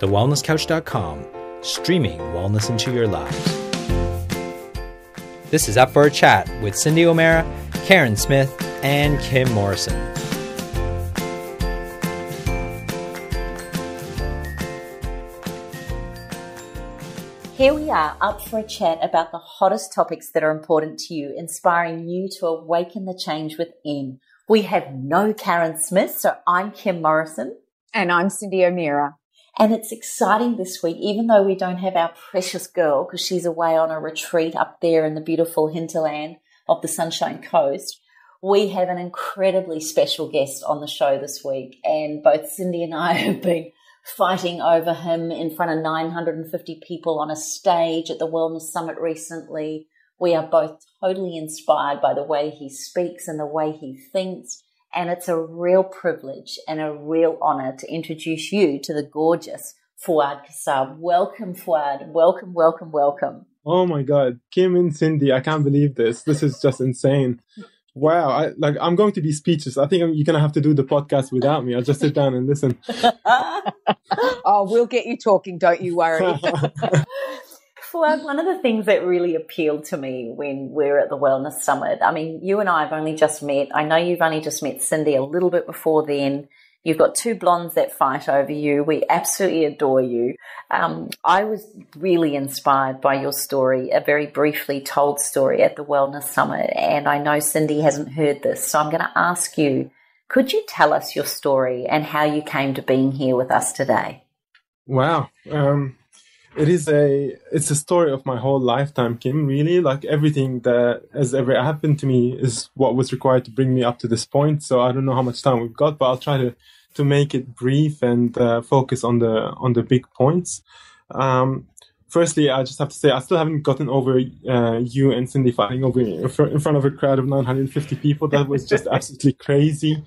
thewellnesscouch.com, streaming wellness into your lives. This is Up for a Chat with Cyndi O'Meara, Karen Smith, and Kim Morrison. Here we are, up for a chat about the hottest topics that are important to you, inspiring you to awaken the change within. We have no Karen Smith, so I'm Kim Morrison. And I'm Cyndi O'Meara. And it's exciting this week, even though we don't have our precious girl, because she's away on a retreat up there in the beautiful hinterland of the Sunshine Coast. We have an incredibly special guest on the show this week, and both Cyndi and I have been fighting over him in front of 950 people on a stage at the Wellness Summit recently. We are both totally inspired by the way he speaks and the way he thinks. And it's a real privilege and a real honor to introduce you to the gorgeous Fouad Kassab. Welcome, Fouad. Welcome, welcome, welcome. Oh my God, Kim and Cyndi, I can't believe this. This is just insane. Wow, I'm going to be speechless. I think you're going to have to do the podcast without me. I'll just sit down and listen. Oh, we'll get you talking, don't you worry. Fouad, one of the things that really appealed to me when we were at the Wellness Summit, I mean, you and I have only just met. I know you've only just met Cyndi a little bit before then. You've got two blondes that fight over you. We absolutely adore you. I was really inspired by your story, a very briefly told story at the Wellness Summit, and I know Cyndi hasn't heard this, so I'm going to ask you, could you tell us your story and how you came to being here with us today? Wow. It's a story of my whole lifetime, Kim, really. Like everything that has ever happened to me is what was required to bring me up to this point. So I don't know how much time we've got, but I'll try to make it brief and focus on the big points. Firstly, I just have to say I still haven't gotten over you and Cyndi fighting over me in front of a crowd of 950 people. That was just absolutely crazy.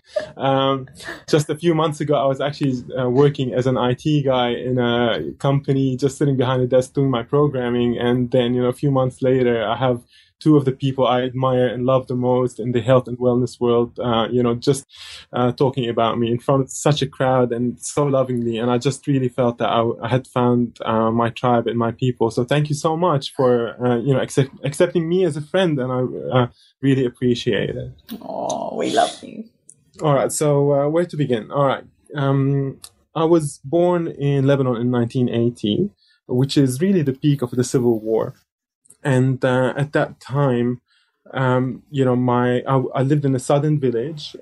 Just a few months ago, I was actually working as an IT guy in a company, just sitting behind a desk doing my programming. And then, a few months later, I have two of the people I admire and love the most in the health and wellness world, just talking about me in front of such a crowd and so lovingly. And I just really felt that I had found my tribe and my people. So thank you so much for, accepting me as a friend. And I really appreciate it. Oh, we love you. All right. So where to begin? All right. I was born in Lebanon in 1980, which is really the peak of the Civil War. And at that time, I lived in a southern village,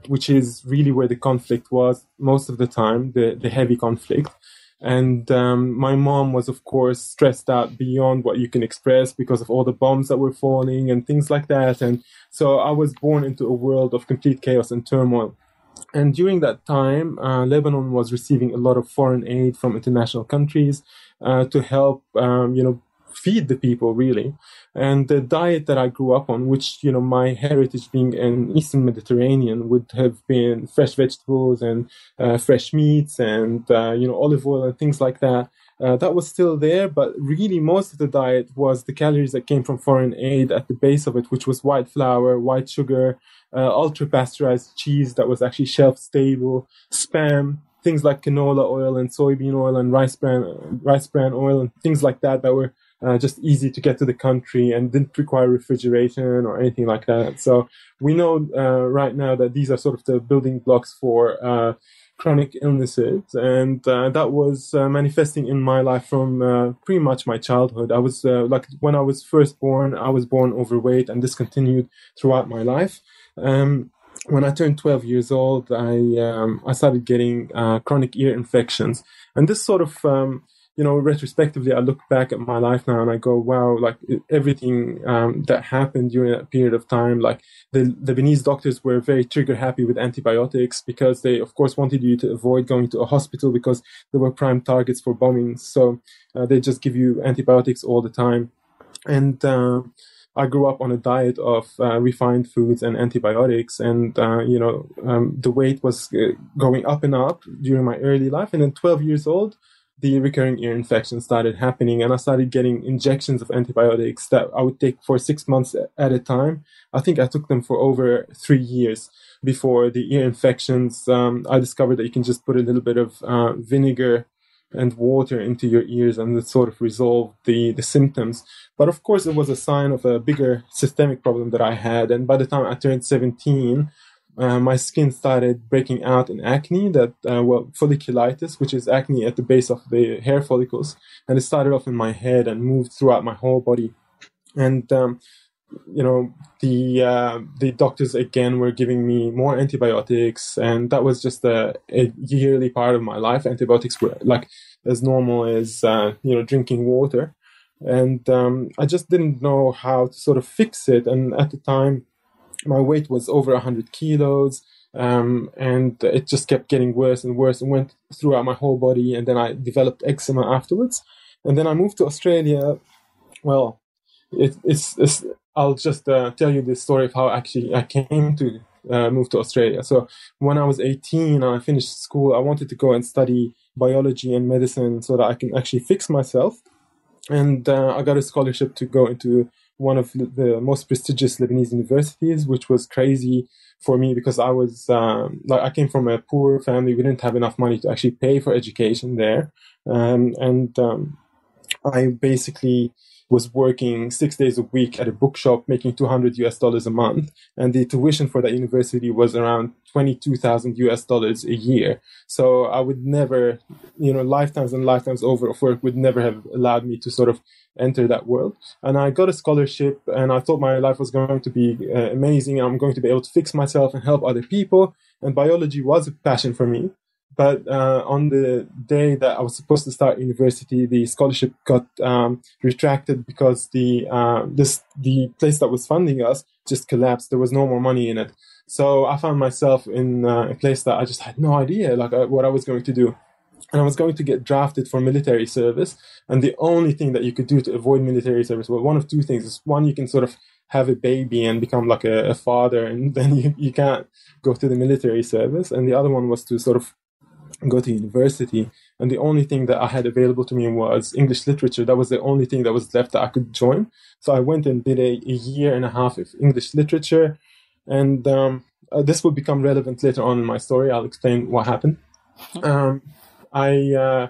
which is really where the conflict was most of the time, the heavy conflict. And my mom was, of course, stressed out beyond what you can express because of all the bombs that were falling and things like that. And so I was born into a world of complete chaos and turmoil. And during that time, Lebanon was receiving a lot of foreign aid from international countries to help, feed the people, really. And the diet that I grew up on, which, my heritage being an Eastern Mediterranean, would have been fresh vegetables and fresh meats and, olive oil and things like that. That was still there, but really most of the diet was the calories that came from foreign aid at the base of it, which was white flour, white sugar, ultra-pasteurized cheese that was actually shelf-stable, Spam, things like canola oil and soybean oil and rice bran oil and things like that were just easy to get to the country and didn't require refrigeration or anything like that. So we know right now that these are sort of the building blocks for chronic illnesses. And that was manifesting in my life from pretty much my childhood. I was when I was first born, I was born overweight, and this continued throughout my life. When I turned 12 years old, I started getting chronic ear infections. And this sort of retrospectively, I look back at my life now and I go, wow, everything that happened during that period of time, like the Lebanese doctors were very trigger happy with antibiotics because they, of course, wanted you to avoid going to a hospital because they were prime targets for bombings. So they just give you antibiotics all the time. And I grew up on a diet of refined foods and antibiotics, and the weight was going up and up during my early life. And then 12 years old, the recurring ear infection started happening, and I started getting injections of antibiotics that I would take for 6 months at a time. I think I took them for over 3 years before the ear infections. I discovered that you can just put a little bit of vinegar and water into your ears, and it sort of resolved the symptoms. But of course, it was a sign of a bigger systemic problem that I had. And by the time I turned 17, my skin started breaking out in acne, folliculitis, which is acne at the base of the hair follicles. And it started off in my head and moved throughout my whole body. And, the doctors again were giving me more antibiotics. And that was just a yearly part of my life. Antibiotics were like as normal as, drinking water. And I just didn't know how to sort of fix it. And at the time, my weight was over 100 kilos, and it just kept getting worse and worse and went throughout my whole body. And then I developed eczema afterwards. And then I moved to Australia. Well, I'll just tell you the story of how actually I came to move to Australia. So when I was 18 and I finished school, I wanted to go and study biology and medicine so that I can actually fix myself. And I got a scholarship to go into one of the most prestigious Lebanese universities, which was crazy for me because I was I came from a poor family. We didn't have enough money to actually pay for education there, and I basically was working 6 days a week at a bookshop, making $200 a month, and the tuition for that university was around $22,000 a year. So I would never, lifetimes and lifetimes over of work would never have allowed me to sort of enter that world. And I got a scholarship, and I thought my life was going to be amazing. I'm going to be able to fix myself and help other people. And biology was a passion for me. But on the day that I was supposed to start university, the scholarship got retracted because the place that was funding us just collapsed. There was no more money in it. So I found myself in a place that I just had no idea what I was going to do. And I was going to get drafted for military service. And the only thing that you could do to avoid military service, well, one of two things is, one, you can sort of have a baby and become like a father, and then you can't go to the military service. And the other one was to sort of go to university. And the only thing that I had available to me was English literature. That was the only thing that was left that I could join. So I went and did a year and a half of English literature. And this will become relevant later on in my story. I'll explain what happened. I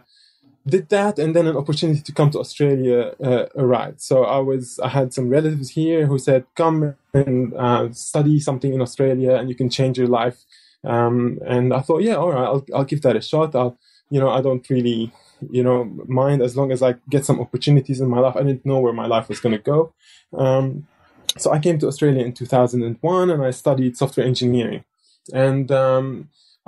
did that, and then an opportunity to come to Australia arrived. So I had some relatives here who said, come and study something in Australia and you can change your life. And I thought, yeah, all right, I'll give that a shot. I don't really, mind as long as I get some opportunities in my life. I didn't know where my life was going to go. So I came to Australia in 2001 and I studied software engineering. And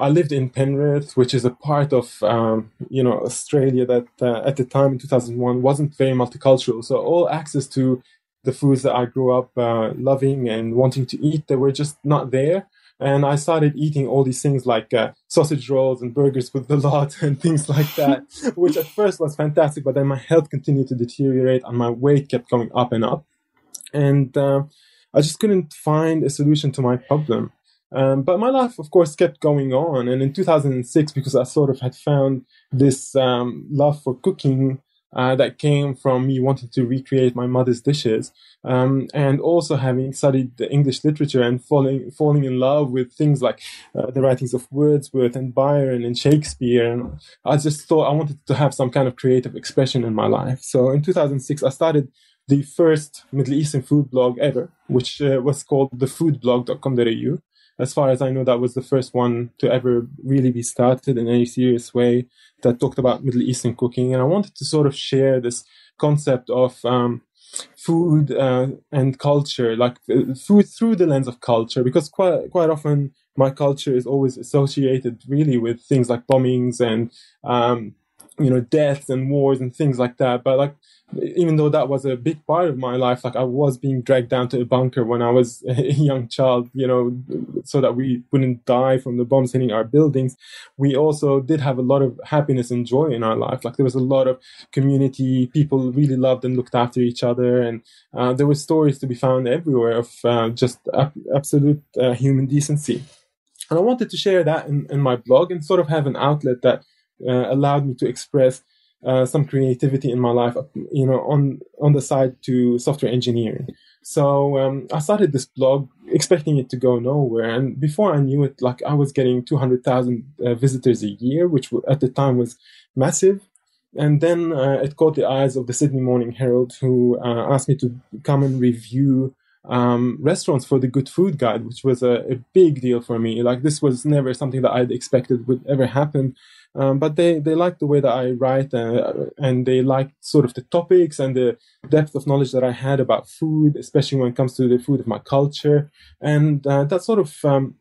I lived in Penrith, which is a part of, Australia that at the time in 2001 wasn't very multicultural. So all access to the foods that I grew up loving and wanting to eat, they were just not there. And I started eating all these things like sausage rolls and burgers with the lot and things like that, which at first was fantastic. But then my health continued to deteriorate and my weight kept going up and up. And I just couldn't find a solution to my problem. But my life, of course, kept going on. And in 2006, because I sort of had found this love for cooking that came from me wanting to recreate my mother's dishes, and also having studied the English literature and falling in love with things like the writings of Wordsworth and Byron and Shakespeare. And I just thought I wanted to have some kind of creative expression in my life. So in 2006, I started the first Middle Eastern food blog ever, which was called thefoodblog.com.au. As far as I know, that was the first one to ever really be started in any serious way that talked about Middle Eastern cooking. And I wanted to sort of share this concept of food and culture, like food through the lens of culture, because quite often my culture is always associated really with things like bombings and deaths and wars and things like that. But like, even though that was a big part of my life, like I was being dragged down to a bunker when I was a young child, so that we wouldn't die from the bombs hitting our buildings. We also did have a lot of happiness and joy in our life. Like there was a lot of community, people really loved and looked after each other. And there were stories to be found everywhere of just absolute human decency. And I wanted to share that in my blog and sort of have an outlet that allowed me to express some creativity in my life, on the side to software engineering. So I started this blog expecting it to go nowhere. And before I knew it, like I was getting 200,000 visitors a year, which at the time was massive. And then it caught the eyes of the Sydney Morning Herald, who asked me to come and review restaurants for the Good Food Guide, which was a big deal for me. Like, this was never something that I'd expected would ever happen. But they liked the way that I write, and they liked sort of the topics and the depth of knowledge that I had about food, especially when it comes to the food of my culture. And that sort of,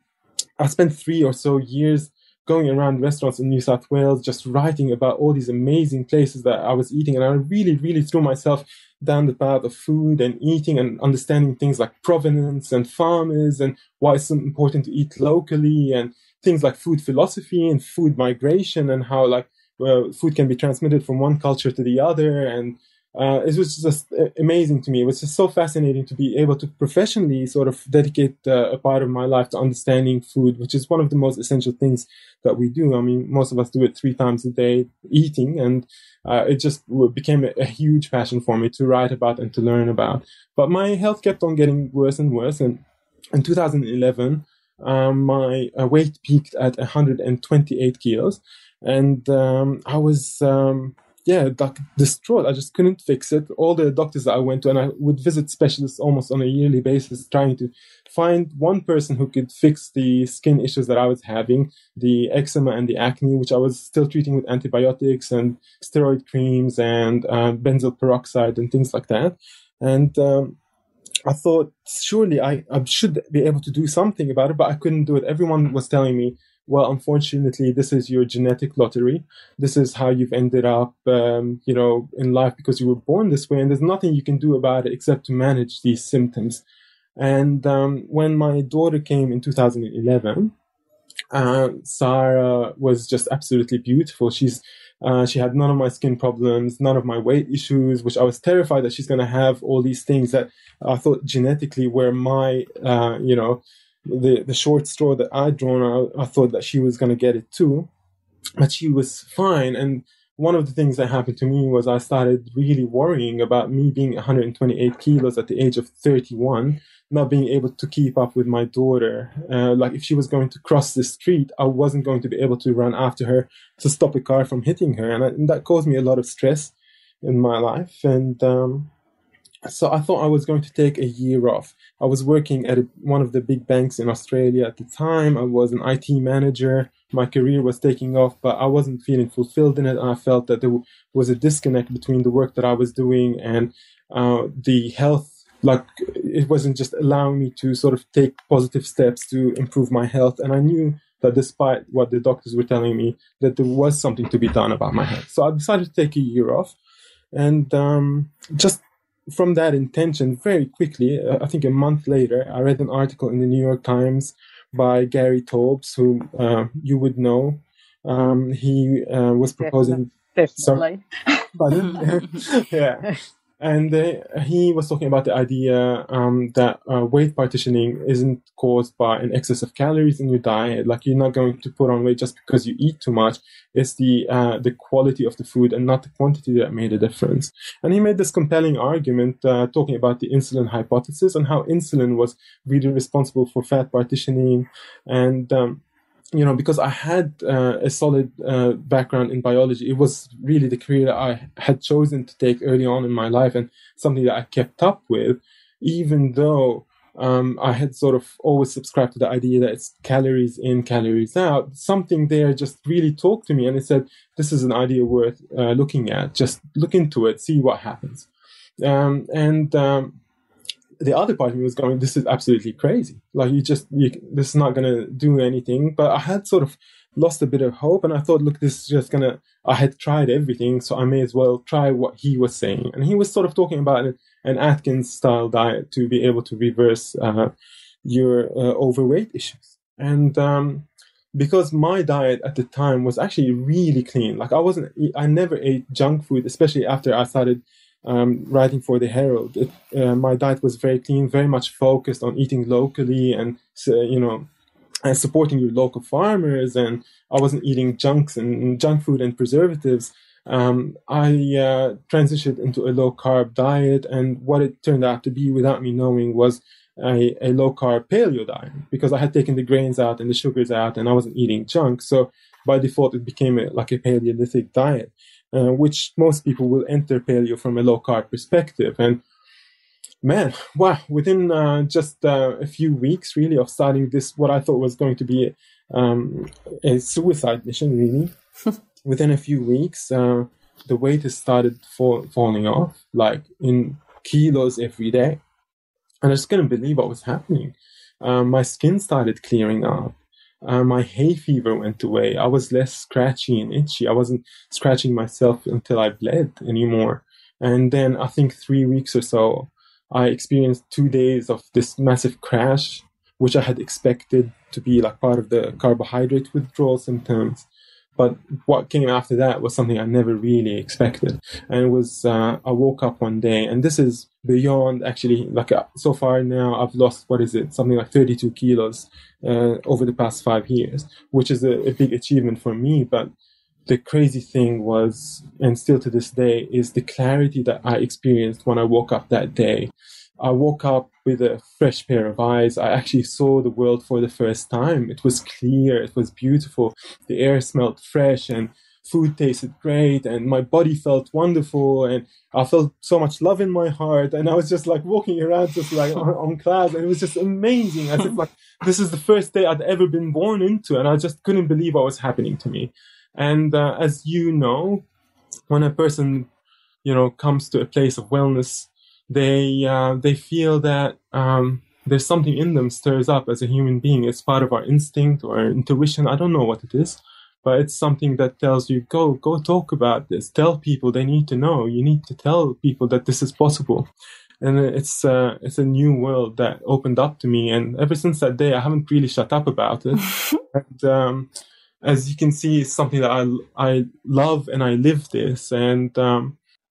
I spent 3 or so years going around restaurants in New South Wales, just writing about all these amazing places that I was eating. And I really, really threw myself down the path of food and eating and understanding things like provenance and farmers and why it's so important to eat locally, and things like food philosophy and food migration, and how food can be transmitted from one culture to the other. And it was just amazing to me. It was just so fascinating to be able to professionally sort of dedicate a part of my life to understanding food, which is one of the most essential things that we do. I mean, most of us do it 3 times a day, eating, and it just became a huge passion for me to write about and to learn about. But my health kept on getting worse and worse, and in 2011, my weight peaked at 128 kilos, and I was distraught. I just couldn't fix it. All the doctors that I went to, and I would visit specialists almost on a yearly basis, trying to find one person who could fix the skin issues that I was having, the eczema and the acne, which I was still treating with antibiotics and steroid creams and benzoyl peroxide and things like that. And I thought, surely I should be able to do something about it, but I couldn't do it. Everyone was telling me, well, unfortunately, this is your genetic lottery. This is how you've ended up, in life, because you were born this way, and there's nothing you can do about it except to manage these symptoms. And when my daughter came in 2011, Sarah was just absolutely beautiful. She had none of my skin problems, none of my weight issues, which I was terrified that she's going to have all these things that I thought genetically were my, the short straw that I'd drawn. I thought that she was going to get it too, but she was fine. And one of the things that happened to me was I started really worrying about me being 128 kilos at the age of 31, not being able to keep up with my daughter. Like, if she was going to cross the street, I wasn't going to be able to run after her to stop a car from hitting her. And that caused me a lot of stress in my life. And so I thought I was going to take a year off. I was working at one of the big banks in Australia at the time. I was an IT manager. My career was taking off, but I wasn't feeling fulfilled in it. And I felt that there was a disconnect between the work that I was doing and the health. Like, it wasn't just allowing me to sort of take positive steps to improve my health. And I knew that despite what the doctors were telling me, that there was something to be done about my health. So I decided to take a year off. And just from that intention, very quickly, I think a month later, I read an article in the New York Times by Gary Taubes, who you would know. He was proposing... Definitely. Pardon? Yeah. And he was talking about the idea that weight partitioning isn't caused by an excess of calories in your diet. Like, you're not going to put on weight just because you eat too much. It's the quality of the food and not the quantity that made a difference. And he made this compelling argument talking about the insulin hypothesis and how insulin was really responsible for fat partitioning. And because I had a solid background in biology, it was really the career that I had chosen to take early on in my life, and something that I kept up with, even though I had sort of always subscribed to the idea that it's calories in, calories out. Something there just really talked to me, and it said, this is an idea worth looking at. Just look into it, see what happens. The other part of me was going, this is absolutely crazy. Like, this is not going to do anything. But I had sort of lost a bit of hope, and I thought, look, this is just I had tried everything, so I may as well try what he was saying. And he was sort of talking about an Atkins-style diet to be able to reverse your overweight issues. And because my diet at the time was actually really clean, like, I never ate junk food, especially after I started writing for the Herald. My diet was very clean, very much focused on eating locally and supporting your local farmers. And I wasn't eating junk food and preservatives. I transitioned into a low carb diet, and what it turned out to be, without me knowing, was a low carb paleo diet, because I had taken the grains out and the sugars out, and I wasn't eating junk. So by default, it became like a Paleolithic diet. which most people will enter paleo from a low carb perspective. And man, wow, within just a few weeks really of starting this, what I thought was going to be a suicide mission really, within a few weeks, the weight has started falling off, like in kilos every day. And I just couldn't believe what was happening. My skin started clearing up. My hay fever went away. I was less scratchy and itchy. I wasn't scratching myself until I bled anymore. And then I think 3 weeks or so, I experienced 2 days of this massive crash, which I had expected to be like part of the carbohydrate withdrawal symptoms. But what came after that was something I never really expected. And it was, I woke up one day, and this is beyond actually, like so far now, I've lost, something like 32 kilos over the past 5 years, which is a big achievement for me. But the crazy thing was, and still to this day, is the clarity that I experienced when I woke up that day. I woke up with a fresh pair of eyes. I actually saw the world for the first time. It was clear. It was beautiful. The air smelled fresh and food tasted great. And my body felt wonderful. And I felt so much love in my heart. And I was just like walking around just like on clouds. And it was just amazing. As if like this is the first day I'd ever been born into. And I just couldn't believe what was happening to me. And as you know, when a person, comes to a place of wellness, they feel that there's something in them stirs up as a human being. It's part of our instinct or intuition. I don't know what it is, but it's something that tells you, go talk about this. Tell people, they need to know. You need to tell people that this is possible. And it's a new world that opened up to me. And ever since that day, I haven't really shut up about it. And as you can see, it's something that I love, and I live this. And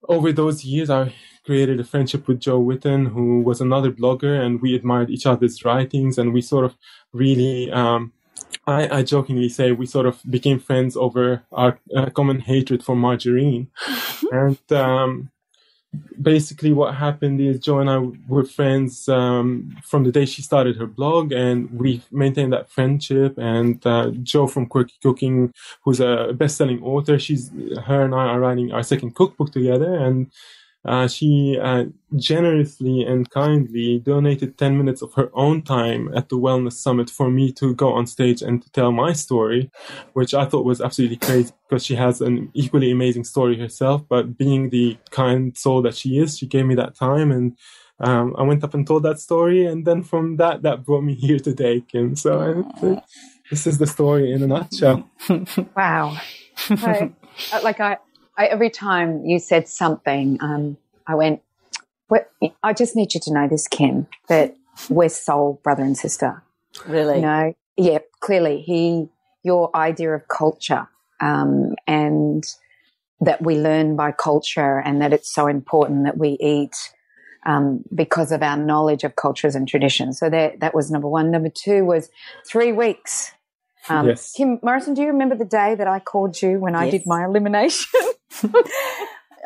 over those years, I created a friendship with Joe Witten, who was another blogger, and we admired each other's writings, and we sort of really, I jokingly say, we sort of became friends over our common hatred for margarine. And basically what happened is Joe and I were friends from the day she started her blog, and we maintained that friendship. And Joe from Quirky Cooking, who's a best-selling author, her and I are writing our second cookbook together, and she generously and kindly donated 10 minutes of her own time at the Wellness Summit for me to go on stage and to tell my story, which I thought was absolutely crazy because she has an equally amazing story herself. But being the kind soul that she is, she gave me that time, and I went up and told that story. And then from that brought me here today, Kim. So this is the story in a nutshell. Wow. I every time you said something, I went, I just need you to know this, Kim, that we're soul brother and sister. Really? Yeah, clearly. Your idea of culture, and that we learn by culture, and that it's so important that we eat because of our knowledge of cultures and traditions. So that was number one. Number two was 3 weeks. Yes. Kim Morrison, do you remember the day that I called you when I did my elimination?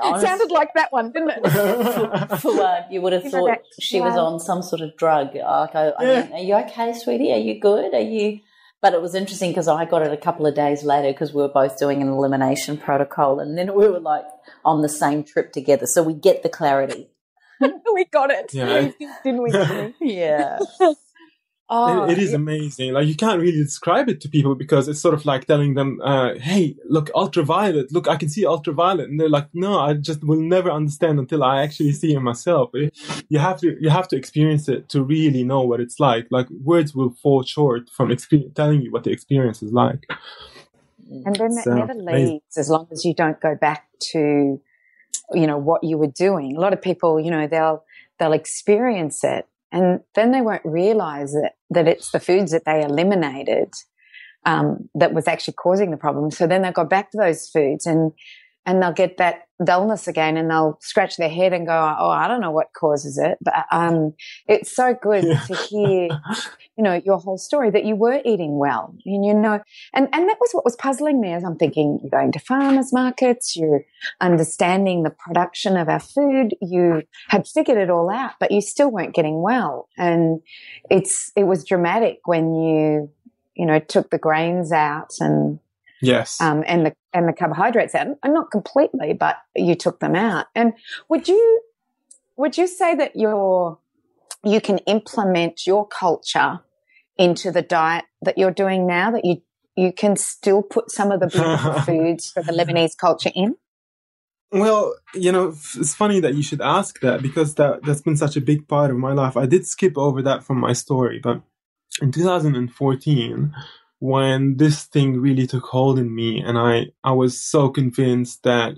It sounded like that one, didn't it? Fouad, you would have thought she was on some sort of drug. Mean, are you okay, sweetie? Are you good? But it was interesting because I got it a couple of days later because we were both doing an elimination protocol, and then we were like on the same trip together. So we get the clarity. We got it. Yeah. Didn't we? Yeah. It is amazing. Like, you can't really describe it to people because it's sort of like telling them, hey, look, ultraviolet. Look, I can see ultraviolet. And they're like, no, I just will never understand until I actually see it myself. You have to experience it to really know what it's like. Like, words will fall short from telling you what the experience is like. And then that never leaves as long as you don't go back to, what you were doing. A lot of people, they'll experience it, and then they won't realize that it's the foods that they eliminated that was actually causing the problem. So then they'll go back to those foods and they'll get that dullness again, and they'll scratch their head and go, oh, I don't know what causes it. But it's so good to hear, your whole story, that you were eating well. And that was what was puzzling me, as I'm thinking, you're going to farmers markets, you're understanding the production of our food, you had figured it all out, but you still weren't getting well. And it was dramatic when you took the grains out and Yes. And the carbohydrates out, and not completely, but you took them out. And would you say that you can implement your culture into the diet that you're doing now, that you can still put some of the beautiful foods for the Lebanese culture in? Well, it's funny that you should ask that, because that's been such a big part of my life. I did skip over that from my story, but in 2014, when this thing really took hold in me, and I was so convinced that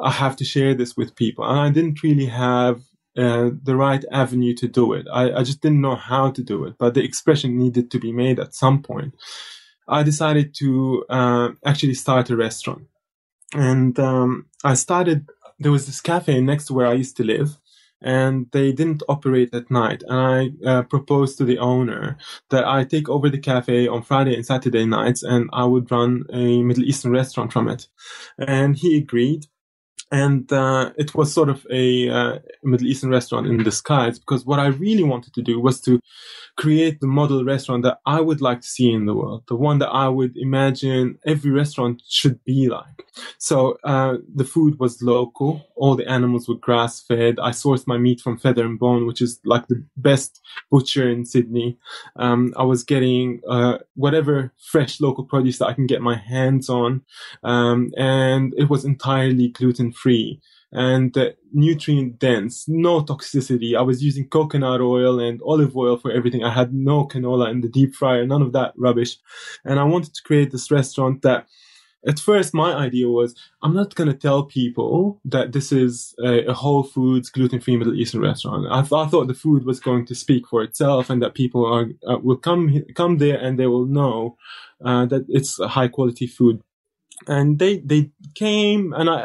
I have to share this with people, and I didn't really have the right avenue to do it. I just didn't know how to do it, but the expression needed to be made at some point. I decided to actually start a restaurant. And there was this cafe next to where I used to live, and they didn't operate at night. And I proposed to the owner that I take over the cafe on Friday and Saturday nights, and I would run a Middle Eastern restaurant from it. And he agreed. And it was sort of a Middle Eastern restaurant in disguise, because what I really wanted to do was to create the model restaurant that I would like to see in the world, the one that I would imagine every restaurant should be like. So the food was local. All the animals were grass-fed. I sourced my meat from Feather and Bone, which is like the best butcher in Sydney. I was getting whatever fresh local produce that I can get my hands on. And it was entirely gluten-free and nutrient dense, no toxicity. I was using coconut oil and olive oil for everything. I had no canola in the deep fryer, none of that rubbish. And I wanted to create this restaurant that, at first, my idea was, I'm not going to tell people that this is a Whole Foods gluten-free Middle Eastern restaurant. I thought the food was going to speak for itself, and that people will come there and they will know that it's high quality food. And they came, and I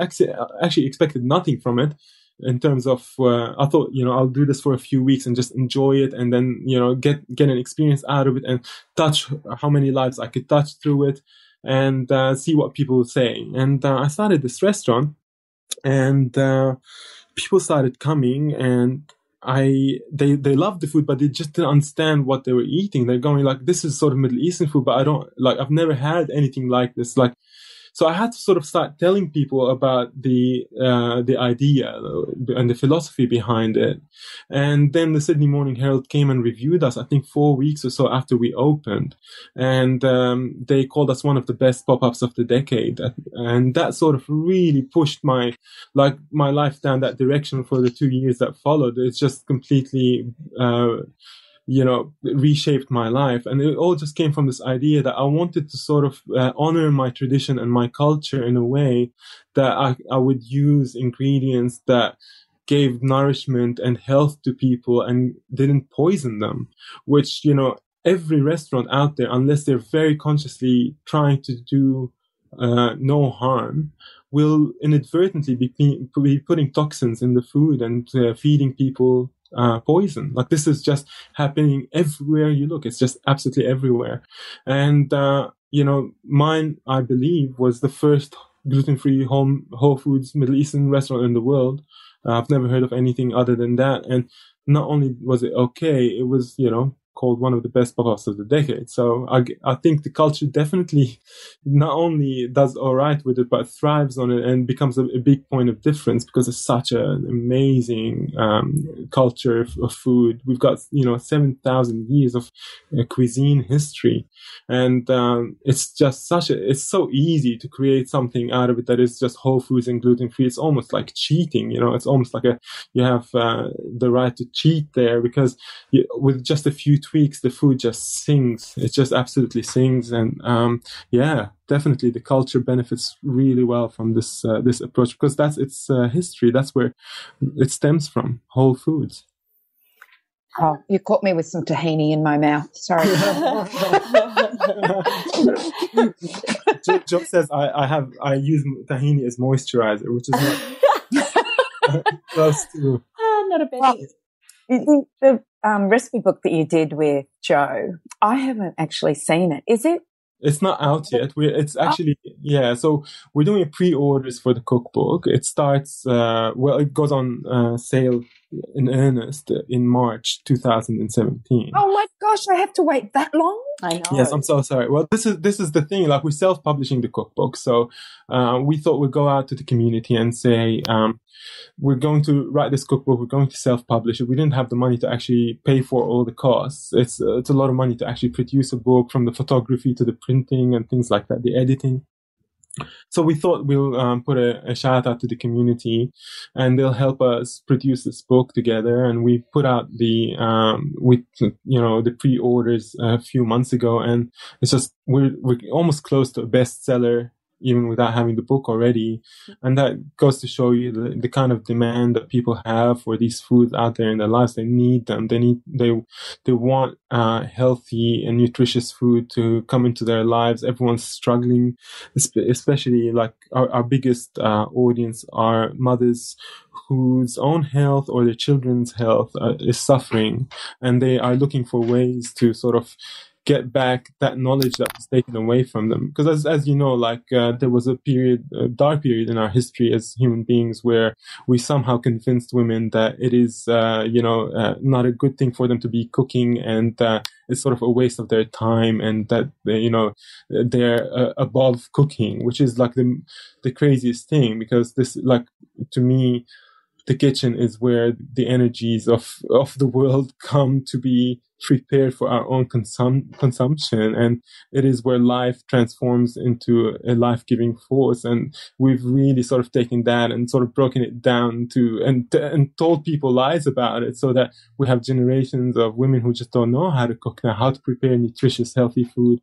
actually expected nothing from it in terms of, I thought, I'll do this for a few weeks and just enjoy it, and then, get an experience out of it and touch how many lives I could touch through it, and see what people say. And I started this restaurant, and people started coming, and they loved the food, but they just didn't understand what they were eating. They're going like, this is sort of Middle Eastern food, but I've never had anything like this. So I had to sort of start telling people about the idea and the philosophy behind it. And then the Sydney Morning Herald came and reviewed us, I think 4 weeks or so after we opened. And they called us one of the best pop-ups of the decade. And that sort of really pushed my life down that direction for the 2 years that followed. It's just completely reshaped my life. And it all just came from this idea that I wanted to sort of honor my tradition and my culture in a way that I would use ingredients that gave nourishment and health to people and didn't poison them, which, every restaurant out there, unless they're very consciously trying to do no harm, will inadvertently be putting toxins in the food and feeding people poison. Like, this is just happening everywhere you look. It's just absolutely everywhere. And, mine, I believe, was the first gluten-free Whole Foods Middle Eastern restaurant in the world. I've never heard of anything other than that. And not only was it okay, it was, called one of the best pop-ups of the decade. So I think the culture definitely not only does all right with it, but thrives on it and becomes a big point of difference, because it's such an amazing culture of food. We've got 7,000 years of cuisine history, and it's just it's so easy to create something out of it that is just whole foods and gluten free. It's almost like cheating. It's almost like you have the right to cheat there, because with just a few tweaks, the food just sings. It just absolutely sings. And definitely the culture benefits really well from this approach, because that's its history. That's where it stems from, Whole Foods. Oh, you caught me with some tahini in my mouth. Sorry. Joe says I use tahini as moisturizer, which is not close to. Not a bad. The recipe book that you did with Joe, I haven't actually seen it. Is it? It's not out yet. It's actually, so we're doing pre-orders for the cookbook. It starts, it goes on sale in earnest in March 2017. Oh my gosh, I have to wait that long? I know. Yes, I'm so sorry. Well, this is the thing. Like, we're self-publishing the cookbook, so we thought we'd go out to the community and say, we're going to write this cookbook. We're going to self-publish it. We didn't have the money to actually pay for all the costs. It's a lot of money to actually produce a book, from the photography to the printing and things like that, the editing. So we thought we'll put a shout out to the community, and they'll help us produce this book together. And we put out the the pre-orders a few months ago, and it's just we're almost close to a bestseller, even without having the book already. And that goes to show you the kind of demand that people have for these foods out there in their lives. They need them. They want healthy and nutritious food to come into their lives. Everyone's struggling, especially like our biggest audience are mothers whose own health or their children's health is suffering, and they are looking for ways to sort of get back that knowledge that was taken away from them. Because as you know, there was a dark period in our history as human beings where we somehow convinced women that it is, not a good thing for them to be cooking, and it's sort of a waste of their time, and that, they're above cooking, which is like the craziest thing, because this, like, to me, the kitchen is where the energies of the world come to be prepared for our own consumption, and it is where life transforms into a life-giving force. And we've really sort of taken that and sort of broken it down to and told people lies about it, so that we have generations of women who just don't know how to cook now, how to prepare nutritious, healthy food,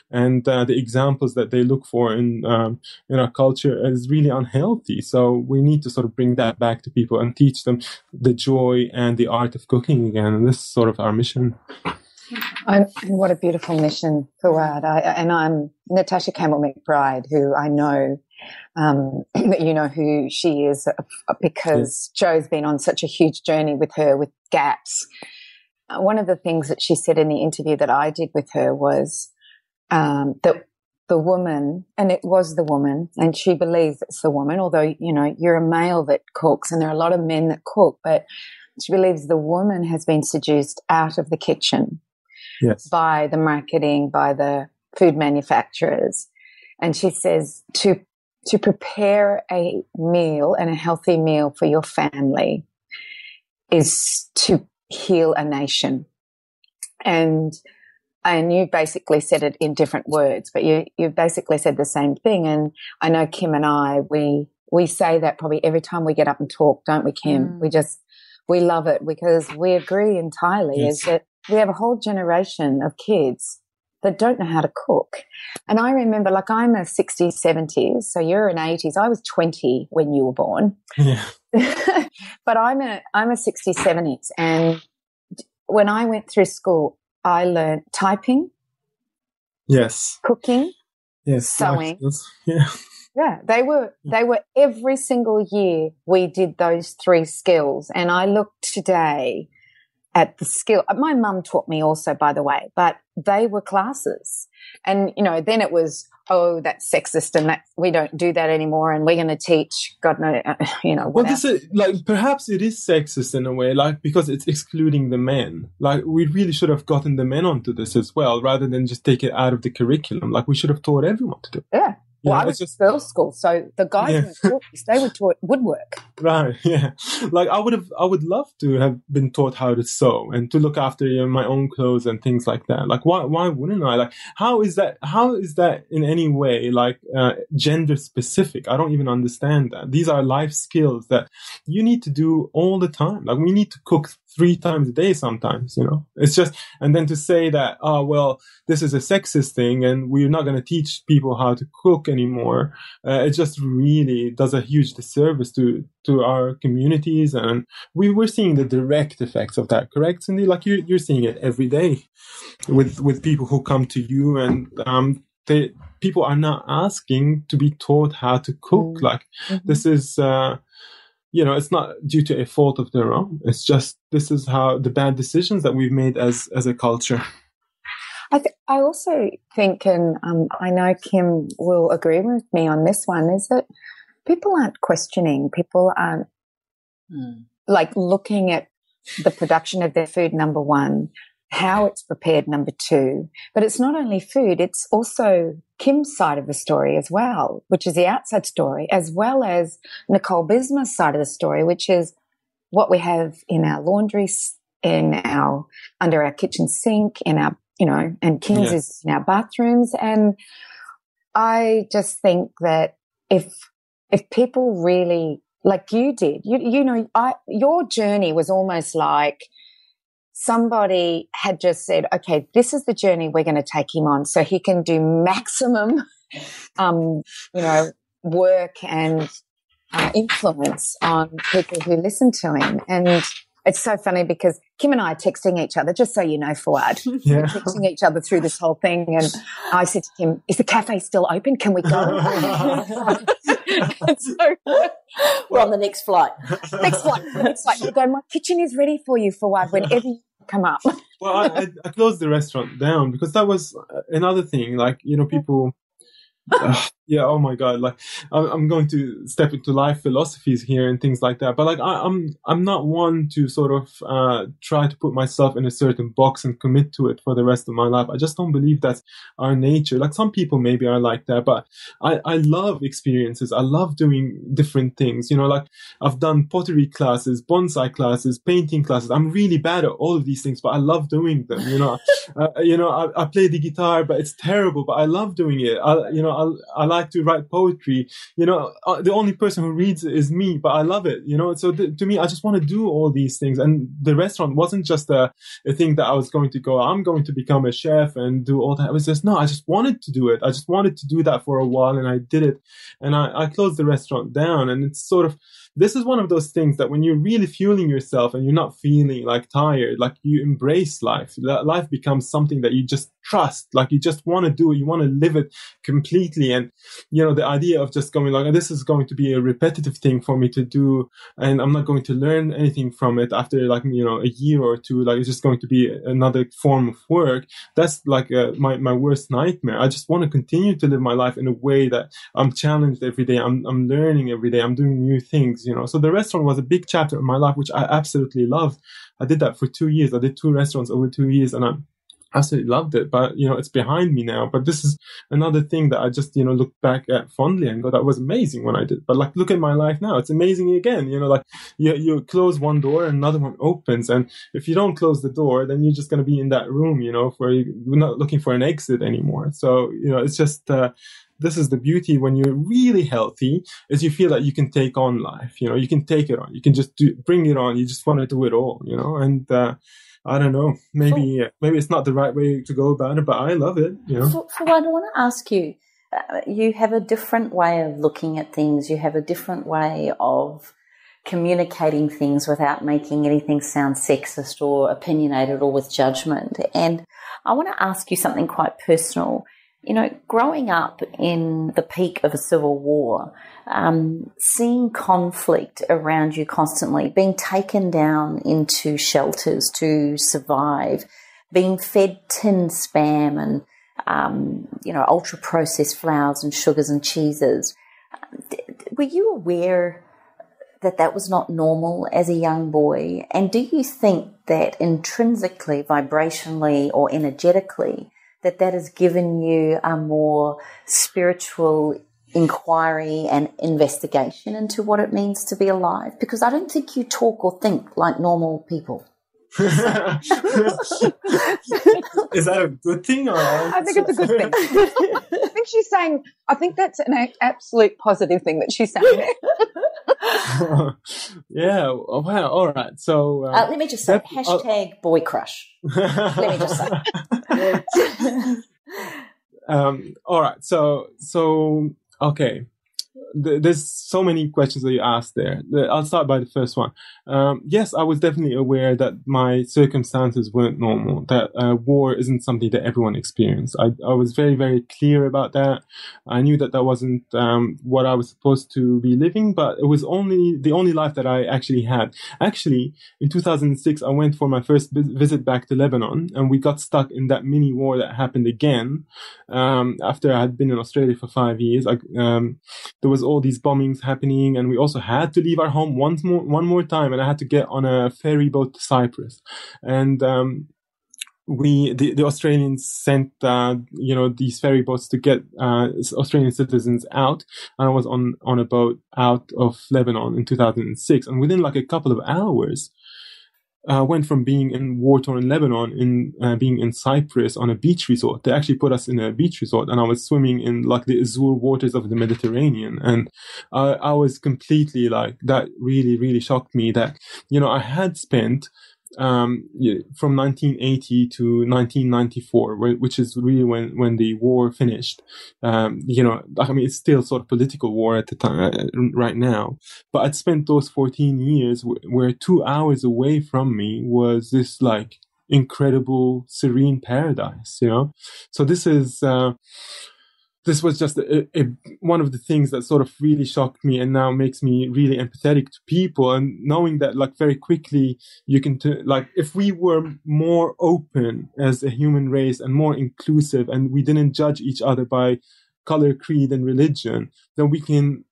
and the examples that they look for in our culture is really unhealthy. So we need to sort of bring that back to people and teach them the joy and the art of cooking again. And this is sort of our mission. And what a beautiful mission, Fouad. I'm Natasha Campbell McBride, who I know, that you know who she is, because Joe's been on such a huge journey with her with GAPS. One of the things that she said in the interview that I did with her was that the woman, and it was the woman, and she believes it's the woman, although, you're a male that cooks and there are a lot of men that cook, but she believes the woman has been seduced out of the kitchen by the marketing, by the food manufacturers. And she says to prepare a meal, and a healthy meal for your family, is to heal a nation. And you basically said it in different words, but you basically said the same thing. And I know Kim and I, we say that probably every time we get up and talk, don't we, Kim? We love it, because we agree entirely, is that we have a whole generation of kids that don't know how to cook. And I remember, like, I'm a 60s, 70s, so you're an 80s. I was 20 when you were born. Yeah. But I'm a 60s, 70s. And when I went through school, I learned typing. Yes. Cooking. Yes. Sewing. Yeah. Yeah, they were every single year we did those three skills. And I look today at the skill. My mum taught me also, by the way, but they were classes. And, then it was, oh, that's sexist, and that we don't do that anymore, and we're going to teach, God knows, Well, this is, like, perhaps it is sexist in a way, like, because it's excluding the men. Like, we really should have gotten the men onto this as well, rather than just take it out of the curriculum. Like, we should have taught everyone to do it. Yeah. Well, I was just girls' school, so the guys weren't taught this. They were taught woodwork. Right, yeah. Like, I would love to have been taught how to sew and to look after my own clothes and things like that. Like, why wouldn't I? Like, how is that in any way, like, gender specific? I don't even understand that. These are life skills that you need to do all the time. Like, we need to cook 3 times a day sometimes, It's just, and then to say that, oh, well, this is a sexist thing and we're not going to teach people how to cook anymore. It just really does a huge disservice to our communities. And we're seeing the direct effects of that, correct, Cyndi? Like, you're seeing it every day with people who come to you, and people are not asking to be taught how to cook. Like, this is, it's not due to a fault of their own. It's just, this is how the bad decisions that we've made as a culture. I also think, and I know Kim will agree with me on this one, is that people aren't questioning. People aren't like looking at the production of their food, number one, how it's prepared, number two. But it's not only food, it's also Kim's side of the story as well, which is the outside story, as well as Nicole Bismarck's side of the story, which is what we have in our laundry, under our kitchen sink, in our, and Kim's is in our bathrooms. And I just think that if people really, like you did, your journey was almost like somebody had just said, okay, this is the journey we're going to take him on so he can do maximum, work and influence on people who listen to him. And it's so funny because Kim and I are texting each other, just so you know, Fouad. Yeah. We're texting each other through this whole thing. And I said to Kim, is the cafe still open? Can we go? So, we're on the next flight. Next flight. We're going, my kitchen is ready for you, Fouad, whenever you come up. Well, I closed the restaurant down because that was another thing. Like, people... oh my God! Like I'm going to step into life philosophies here and things like that. But like I'm not one to sort of try to put myself in a certain box and commit to it for the rest of my life. I just don't believe that's our nature. Like some people maybe are like that, but I love experiences. I love doing different things. Like I've done pottery classes, bonsai classes, painting classes. I'm really bad at all of these things, but I love doing them. I play the guitar, but it's terrible, but I love doing it. I like to write poetry. The only person who reads it is me, but I love it. So to me, I just want to do all these things. And the restaurant wasn't just a thing that I was going to go, I'm going to become a chef and do all that. It was just, no, I just wanted to do it. I just wanted to do that for a while, and I did it. And I closed the restaurant down. And it's sort of, this is one of those things that when you're really fueling yourself and you're not feeling like tired, like you embrace life. Life becomes something that you just trust, like you just want to do it, you want to live it completely. And the idea of just going like, this is going to be a repetitive thing for me to do, and I'm not going to learn anything from it after like a year or two, like it's just going to be another form of work. That's like my worst nightmare. I just want to continue to live my life in a way that I'm challenged every day, I'm learning every day, I'm doing new things. So the restaurant was a big chapter of my life, which I absolutely loved. I did that for 2 years. I did 2 restaurants over 2 years, and I absolutely loved it. But it's behind me now. But this is another thing that I just look back at fondly and go, that was amazing when I did. But like, look at my life now, it's amazing again. Like you close one door and another one opens, and if you don't close the door, then you're just going to be in that room, where you're not looking for an exit anymore. So it's just this is the beauty when you're really healthy, is you feel that you can take on life. You can take it on. You can just bring it on. You just want to do it all. And I don't know. Maybe it's not the right way to go about it, but I love it. Fouad, I want to ask you. You have a different way of looking at things. You have a different way of communicating things without making anything sound sexist or opinionated or with judgment. And I want to ask you something quite personal. Growing up in the peak of a civil war, seeing conflict around you constantly, being taken down into shelters to survive, being fed tin spam and, ultra-processed flours and sugars and cheeses. Were you aware that that was not normal as a young boy? And do you think that intrinsically, vibrationally or energetically, that has given you a more spiritual inquiry and investigation into what it means to be alive? Because I don't think you talk or think like normal people. Is that a good thing? Or I think it's a good thing. I think that's an absolute positive thing that she's saying. Yeah. Wow. All right. So let me just say hashtag boy crush. Let me just say. All right. So okay. There's so many questions that you asked there. I'll start by the first one. Yes, I was definitely aware that my circumstances weren't normal, that war isn't something that everyone experienced. I was very, very clear about that. I knew that wasn't what I was supposed to be living, but it was the only life that I actually had. Actually, in 2006, I went for my first visit back to Lebanon, and we got stuck in that mini war that happened again after I had been in Australia for 5 years. there was all these bombings happening, and we also had to leave our home one more time, and I had to get on a ferry boat to Cyprus. And the Australians sent these ferry boats to get Australian citizens out, and I was on a boat out of Lebanon in 2006, and within like a couple of hours, went from being in war-torn Lebanon in being in Cyprus on a beach resort. They actually put us in a beach resort, and I was swimming in like the azure waters of the Mediterranean, and I was completely like, that really, really shocked me that, I had spent from 1980 to 1994, which is really when the war finished. It's still sort of political war at the time, right now. But I'd spent those 14 years where 2 hours away from me was this like incredible, serene paradise, So this was just one of the things that sort of really shocked me, and now makes me really empathetic to people. And knowing that, like, very quickly you can, if we were more open as a human race and more inclusive, and we didn't judge each other by color, creed, and religion, then we can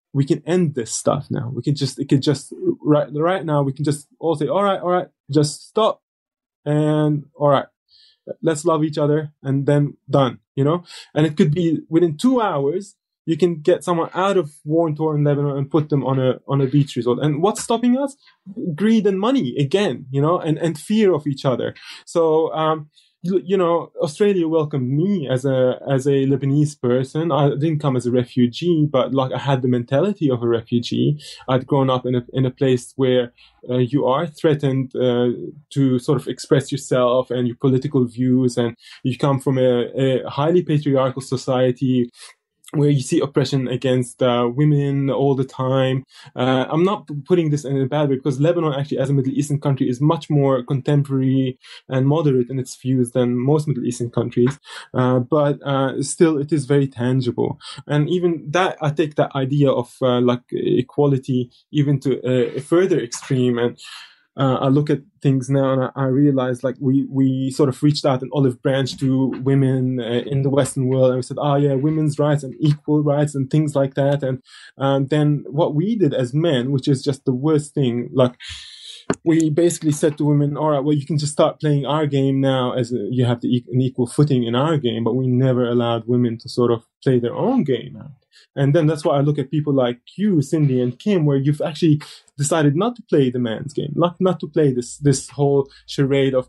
end this stuff now. Right now we can just all say, all right, just stop, and all right, let's love each other, and then done, And it could be within 2 hours, you can get someone out of war-torn Lebanon and put them on a beach resort. And what's stopping us? Greed and money again, and fear of each other. So, Australia welcomed me as a Lebanese person. I didn't come as a refugee, but like I had the mentality of a refugee. I'd grown up in a place where you are threatened to sort of express yourself and your political views, and you come from a highly patriarchal society where you see oppression against women all the time. I'm not putting this in a bad way, because Lebanon actually, as a Middle Eastern country, is much more contemporary and moderate in its views than most Middle Eastern countries. But still, it is very tangible. And even that, I take that idea of equality even to a further extreme. And I look at things now and I realize, like, we sort of reached out an olive branch to women in the Western world, and we said, women's rights and equal rights and things like that. And then what we did as men, which is just the worst thing, like, we basically said to women, all right, well, you can just start playing our game now, as you have an equal footing in our game, but we never allowed women to sort of play their own game out. And then that's why I look at people like you, Cyndi and Kim, where you've actually decided not to play the man's game, not to play this whole charade of,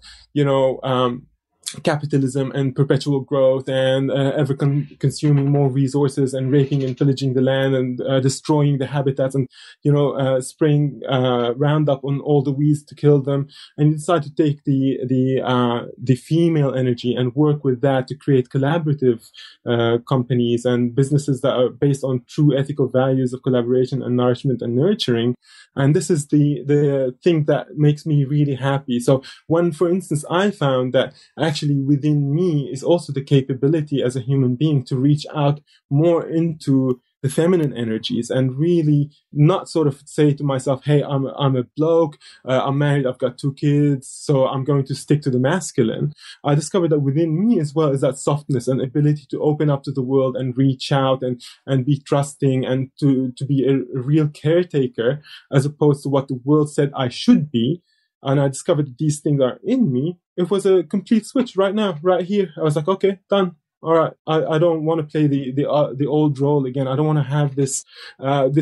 capitalism and perpetual growth and ever consuming more resources and raping and pillaging the land and destroying the habitats and spraying Roundup on all the weeds to kill them. And you decide to take the female energy and work with that to create collaborative companies and businesses that are based on true ethical values of collaboration and nourishment and nurturing. And this is the thing that makes me really happy. So when, for instance, I found that actually within me is also the capability as a human being to reach out more into the feminine energies and really not sort of say to myself, hey, I'm a bloke, I'm married, I've got 2 kids, so I'm going to stick to the masculine. I discovered that within me as well is that softness and ability to open up to the world and reach out and be trusting and to be a real caretaker, as opposed to what the world said I should be. And I discovered that these things are in me. It was a complete switch right now, right here. I was like, okay, done. All right, I don't want to play the old role again. I don't want to have this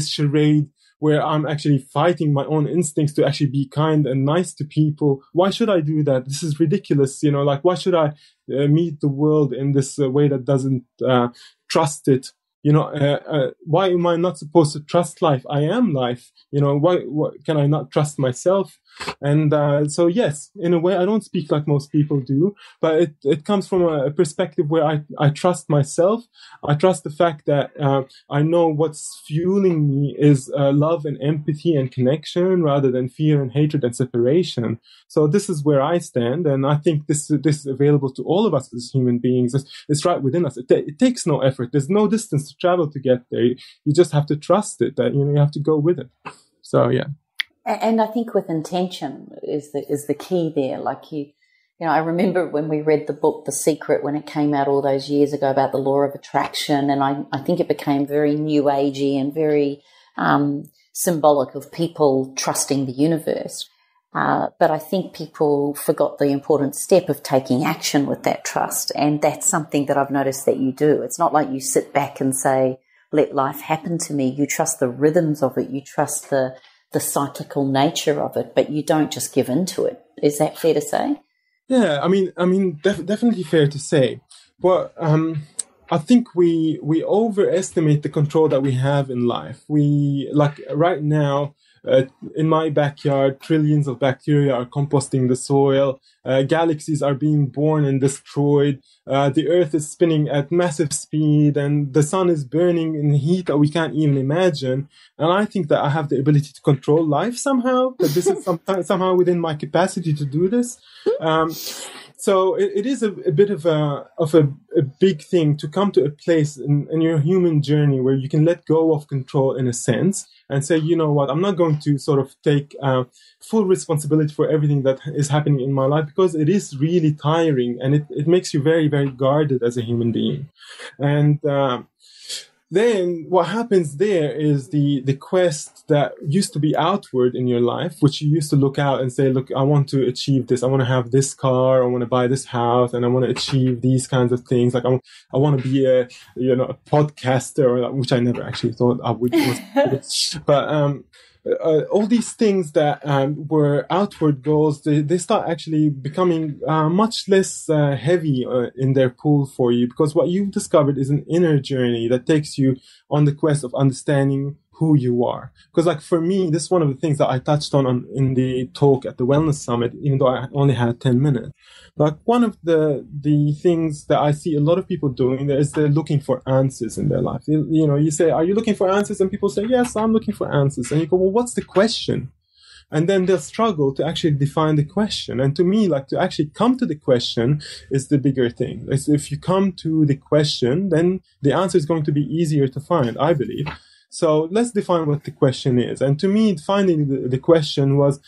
charade where I'm actually fighting my own instincts to actually be kind and nice to people. Why should I do that? This is ridiculous. Why should I meet the world in this way that doesn't trust it? Why am I not supposed to trust life? I am life. Why can I not trust myself? And so, yes, in a way, I don't speak like most people do, but it comes from a perspective where I trust myself. I trust the fact that I know what's fueling me is love and empathy and connection rather than fear and hatred and separation. So this is where I stand, and I think this is available to all of us as human beings. It's right within us. It takes no effort. There's no distance to travel to get there. You just have to trust it. That you have to go with it. So yeah. And I think with intention is the key there. Like I remember when we read the book The Secret when it came out all those years ago about the law of attraction, and I think it became very new agey and very symbolic of people trusting the universe. But I think people forgot the important step of taking action with that trust, and that's something that I've noticed that you do. It's not like you sit back and say, let life happen to me. You trust the rhythms of it. You trust the cyclical nature of it, but you don't just give in to it. Is that fair to say? Yeah, definitely fair to say. But I think we overestimate the control that we have in life. Right now, in my backyard, trillions of bacteria are composting the soil. Galaxies are being born and destroyed. The Earth is spinning at massive speed, and the sun is burning in heat that we can't even imagine. And I think that I have the ability to control life somehow. That this is somehow within my capacity to do this. So it is a bit of a big thing to come to a place in your human journey where you can let go of control in a sense and say, you know what, I'm not going to sort of take full responsibility for everything that is happening in my life, because it is really tiring and it makes you very, very guarded as a human being. And then what happens there is the quest that used to be outward in your life, which you used to look out and say, look, I want to achieve this. I want to have this car. I want to buy this house, and I want to achieve these kinds of things. Like I want to be a podcaster, which I never actually thought I would. But all these things that were outward goals, they start actually becoming much less heavy in their pull for you, because what you've discovered is an inner journey that takes you on the quest of understanding who you are. Because like for me, this is one of the things that I touched on in the talk at the Wellness Summit, even though I only had 10 minutes. Like one of the things that I see a lot of people doing is they're looking for answers in their life. You say, are you looking for answers? And people say, yes, I'm looking for answers. And you go, well, what's the question? And then they'll struggle to actually define the question. And to me, like to actually come to the question is the bigger thing. If you come to the question, then the answer is going to be easier to find, I believe. So let's define what the question is. And to me, finding the question was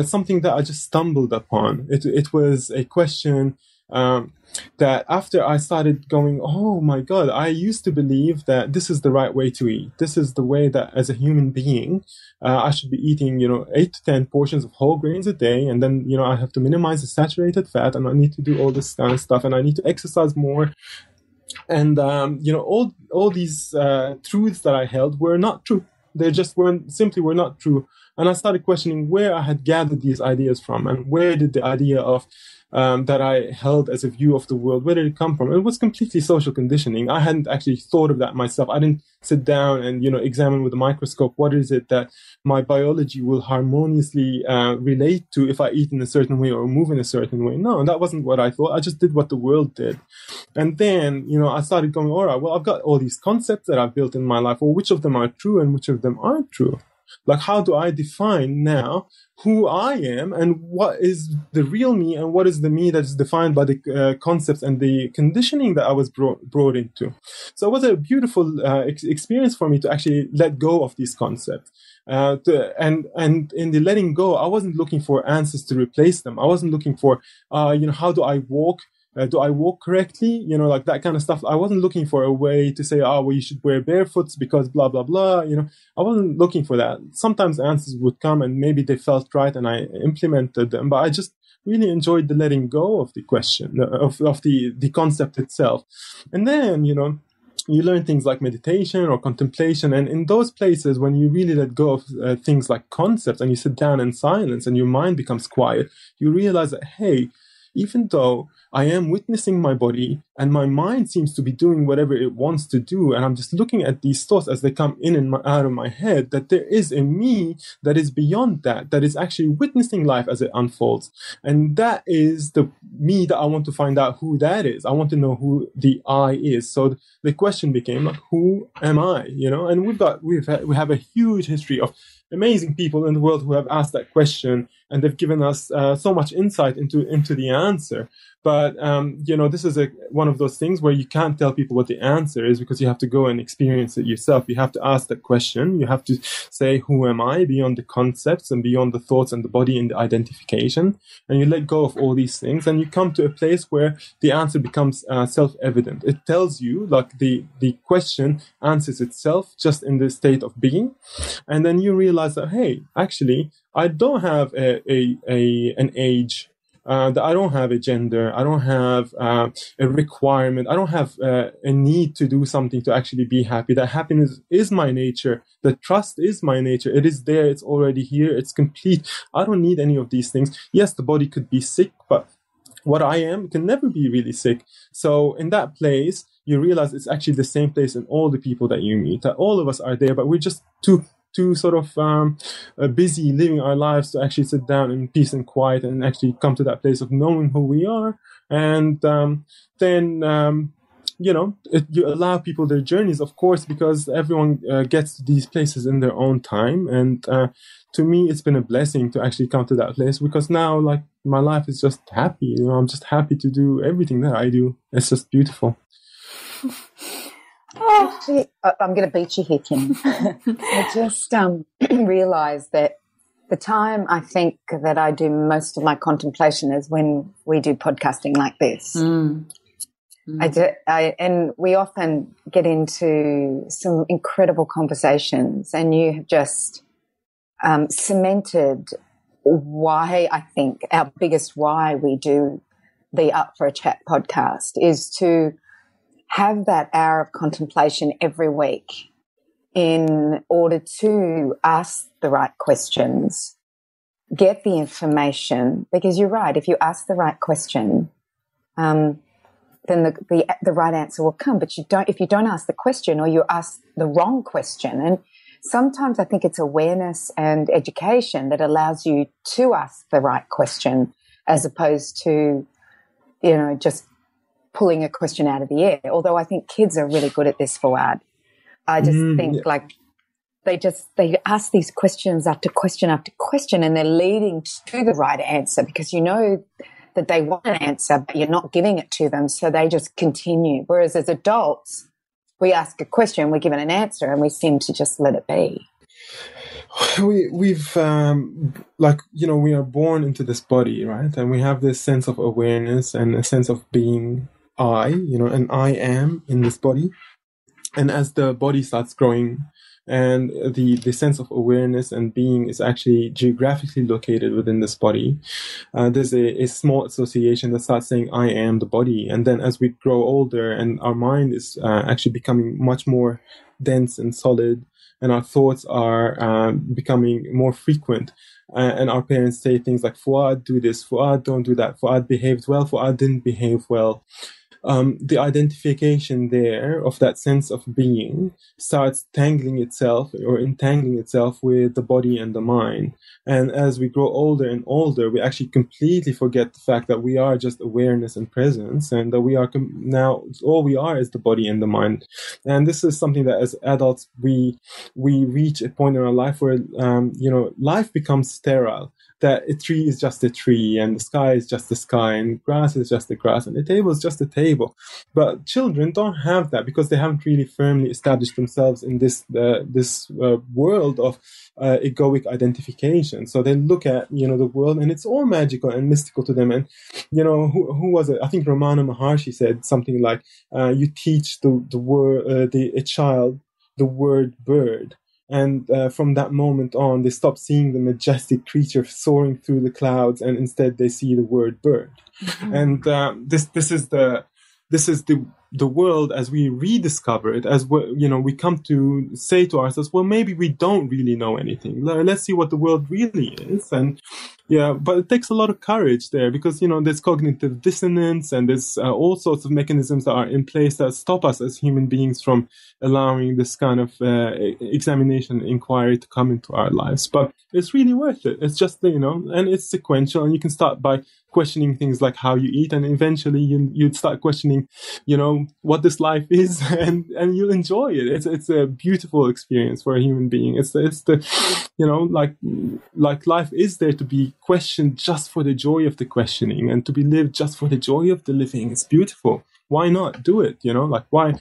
something that I just stumbled upon. It was a question that after I started going, oh my God, I used to believe that this is the right way to eat. This is the way that as a human being, I should be eating, 8 to 10 portions of whole grains a day. And then, I have to minimize the saturated fat, and I need to do all this kind of stuff, and I need to exercise more. And, all these truths that I held were not true. They just were not true. And I started questioning where I had gathered these ideas from, and where did the idea of that I held as a view of the world, where did it come from? It was completely social conditioning. I hadn't actually thought of that myself. I didn't sit down and, examine with a microscope what is it that my biology will harmoniously relate to if I eat in a certain way or move in a certain way. No, that wasn't what I thought. I just did what the world did. And then, I started going, all right, well, I've got all these concepts that I've built in my life. Well, which of them are true and which of them aren't true? Like, how do I define now who I am, and what is the real me, and what is the me that is defined by the concepts and the conditioning that I was brought into? So it was a beautiful experience for me to actually let go of these concepts. And in the letting go, I wasn't looking for answers to replace them. I wasn't looking for, how do I walk? Do I walk correctly? Like that kind of stuff. I wasn't looking for a way to say, well, you should wear barefoots because blah, blah, blah. I wasn't looking for that. Sometimes answers would come and maybe they felt right and I implemented them, but I just really enjoyed the letting go of the question, of the concept itself. And then, you learn things like meditation or contemplation. And in those places, when you really let go of things like concepts and you sit down in silence and your mind becomes quiet, you realize that, hey, even though I am witnessing my body and my mind seems to be doing whatever it wants to do, and I'm just looking at these thoughts as they come in and out of my head, that there is a me that is beyond that is actually witnessing life as it unfolds. And that is the me that I want to find out who that is. I want to know who the I is. So the question became, like, who am I? And we have a huge history of amazing people in the world who have asked that question, and they've given us so much insight into the answer. But, this is one of those things where you can't tell people what the answer is because you have to go and experience it yourself. You have to ask that question. You have to say, who am I, beyond the concepts and beyond the thoughts and the body and the identification. And you let go of all these things and you come to a place where the answer becomes self-evident. It tells you, like the question answers itself just in the state of being. And then you realize that, hey, actually, I don't have an age. That I don't have a gender, I don't have a requirement, I don't have a need to do something to actually be happy. That happiness is my nature, that trust is my nature. It is there, it's already here, it's complete. I don't need any of these things. Yes, the body could be sick, but what I am can never be really sick. So in that place, you realize it's actually the same place in all the people that you meet, that all of us are there, but we're just too sort of busy living our lives to actually sit down in peace and quiet and actually come to that place of knowing who we are. And then you allow people their journeys, of course, because everyone gets to these places in their own time. And to me, it's been a blessing to actually come to that place, because now, like, my life is just happy. I'm just happy to do everything that I do. It's just beautiful. Actually, I'm going to beat you here, Kim. I just realised that the time I think that I do most of my contemplation is when we do podcasting like this. And we often get into some incredible conversations, and you have just cemented why I think our biggest why we do the Up for a Chat podcast is to have that hour of contemplation every week in order to ask the right questions, get the information, because you're right, if you ask the right question, then the right answer will come. But if you don't ask the question, or you ask the wrong question, and sometimes I think it's awareness and education that allows you to ask the right question, as opposed to, just pulling a question out of the air. Although I think kids are really good at this, Fouad. I just think like they ask these questions after question after question, and they're leading to the right answer because you know that they want an answer, but you're not giving it to them, so they just continue. Whereas as adults, we ask a question, we give it an answer, and we seem to just let it be. We've we are born into this body, right? And we have this sense of awareness and a sense of being and I am in this body. And as the body starts growing and the sense of awareness and being is actually geographically located within this body, there's a small association that starts saying, I am the body. And then as we grow older and our mind is actually becoming much more dense and solid, and our thoughts are becoming more frequent, and our parents say things like, Fouad, do this, Fouad, don't do that, Fouad behaved well, Fouad didn't behave well. The identification there of that sense of being starts entangling itself with the body and the mind. And as we grow older and older, we actually completely forget the fact that we are just awareness and presence, and that we are now all we are is the body and the mind. And this is something that as adults we reach a point in our life where life becomes sterile. That a tree is just a tree, and the sky is just the sky, and grass is just the grass, and the table is just a table. But children don't have that because they haven't really firmly established themselves in this world of egoic identification. So they look at the world, and it's all magical and mystical to them. And who was it? I think Ramana Maharshi said something like, "You teach a child the word bird." And from that moment on, they stop seeing the majestic creature soaring through the clouds, and instead they see the word bird. Mm-hmm. And this is the world as we rediscover it, as we come to say to ourselves, well, maybe we don't really know anything. Let's see what the world really is. And but it takes a lot of courage there, because there's cognitive dissonance, and there's all sorts of mechanisms that are in place that stop us as human beings from allowing this kind of examination, inquiry to come into our lives. But it's really worth it. It's just and it's sequential, and you can start by questioning things like how you eat, and eventually you'd start questioning what this life is, and you'll enjoy it. It's a beautiful experience for a human being. It's the like life is there to be questioned just for the joy of the questioning, and to be lived just for the joy of the living. It's beautiful. Why not do it? Like why?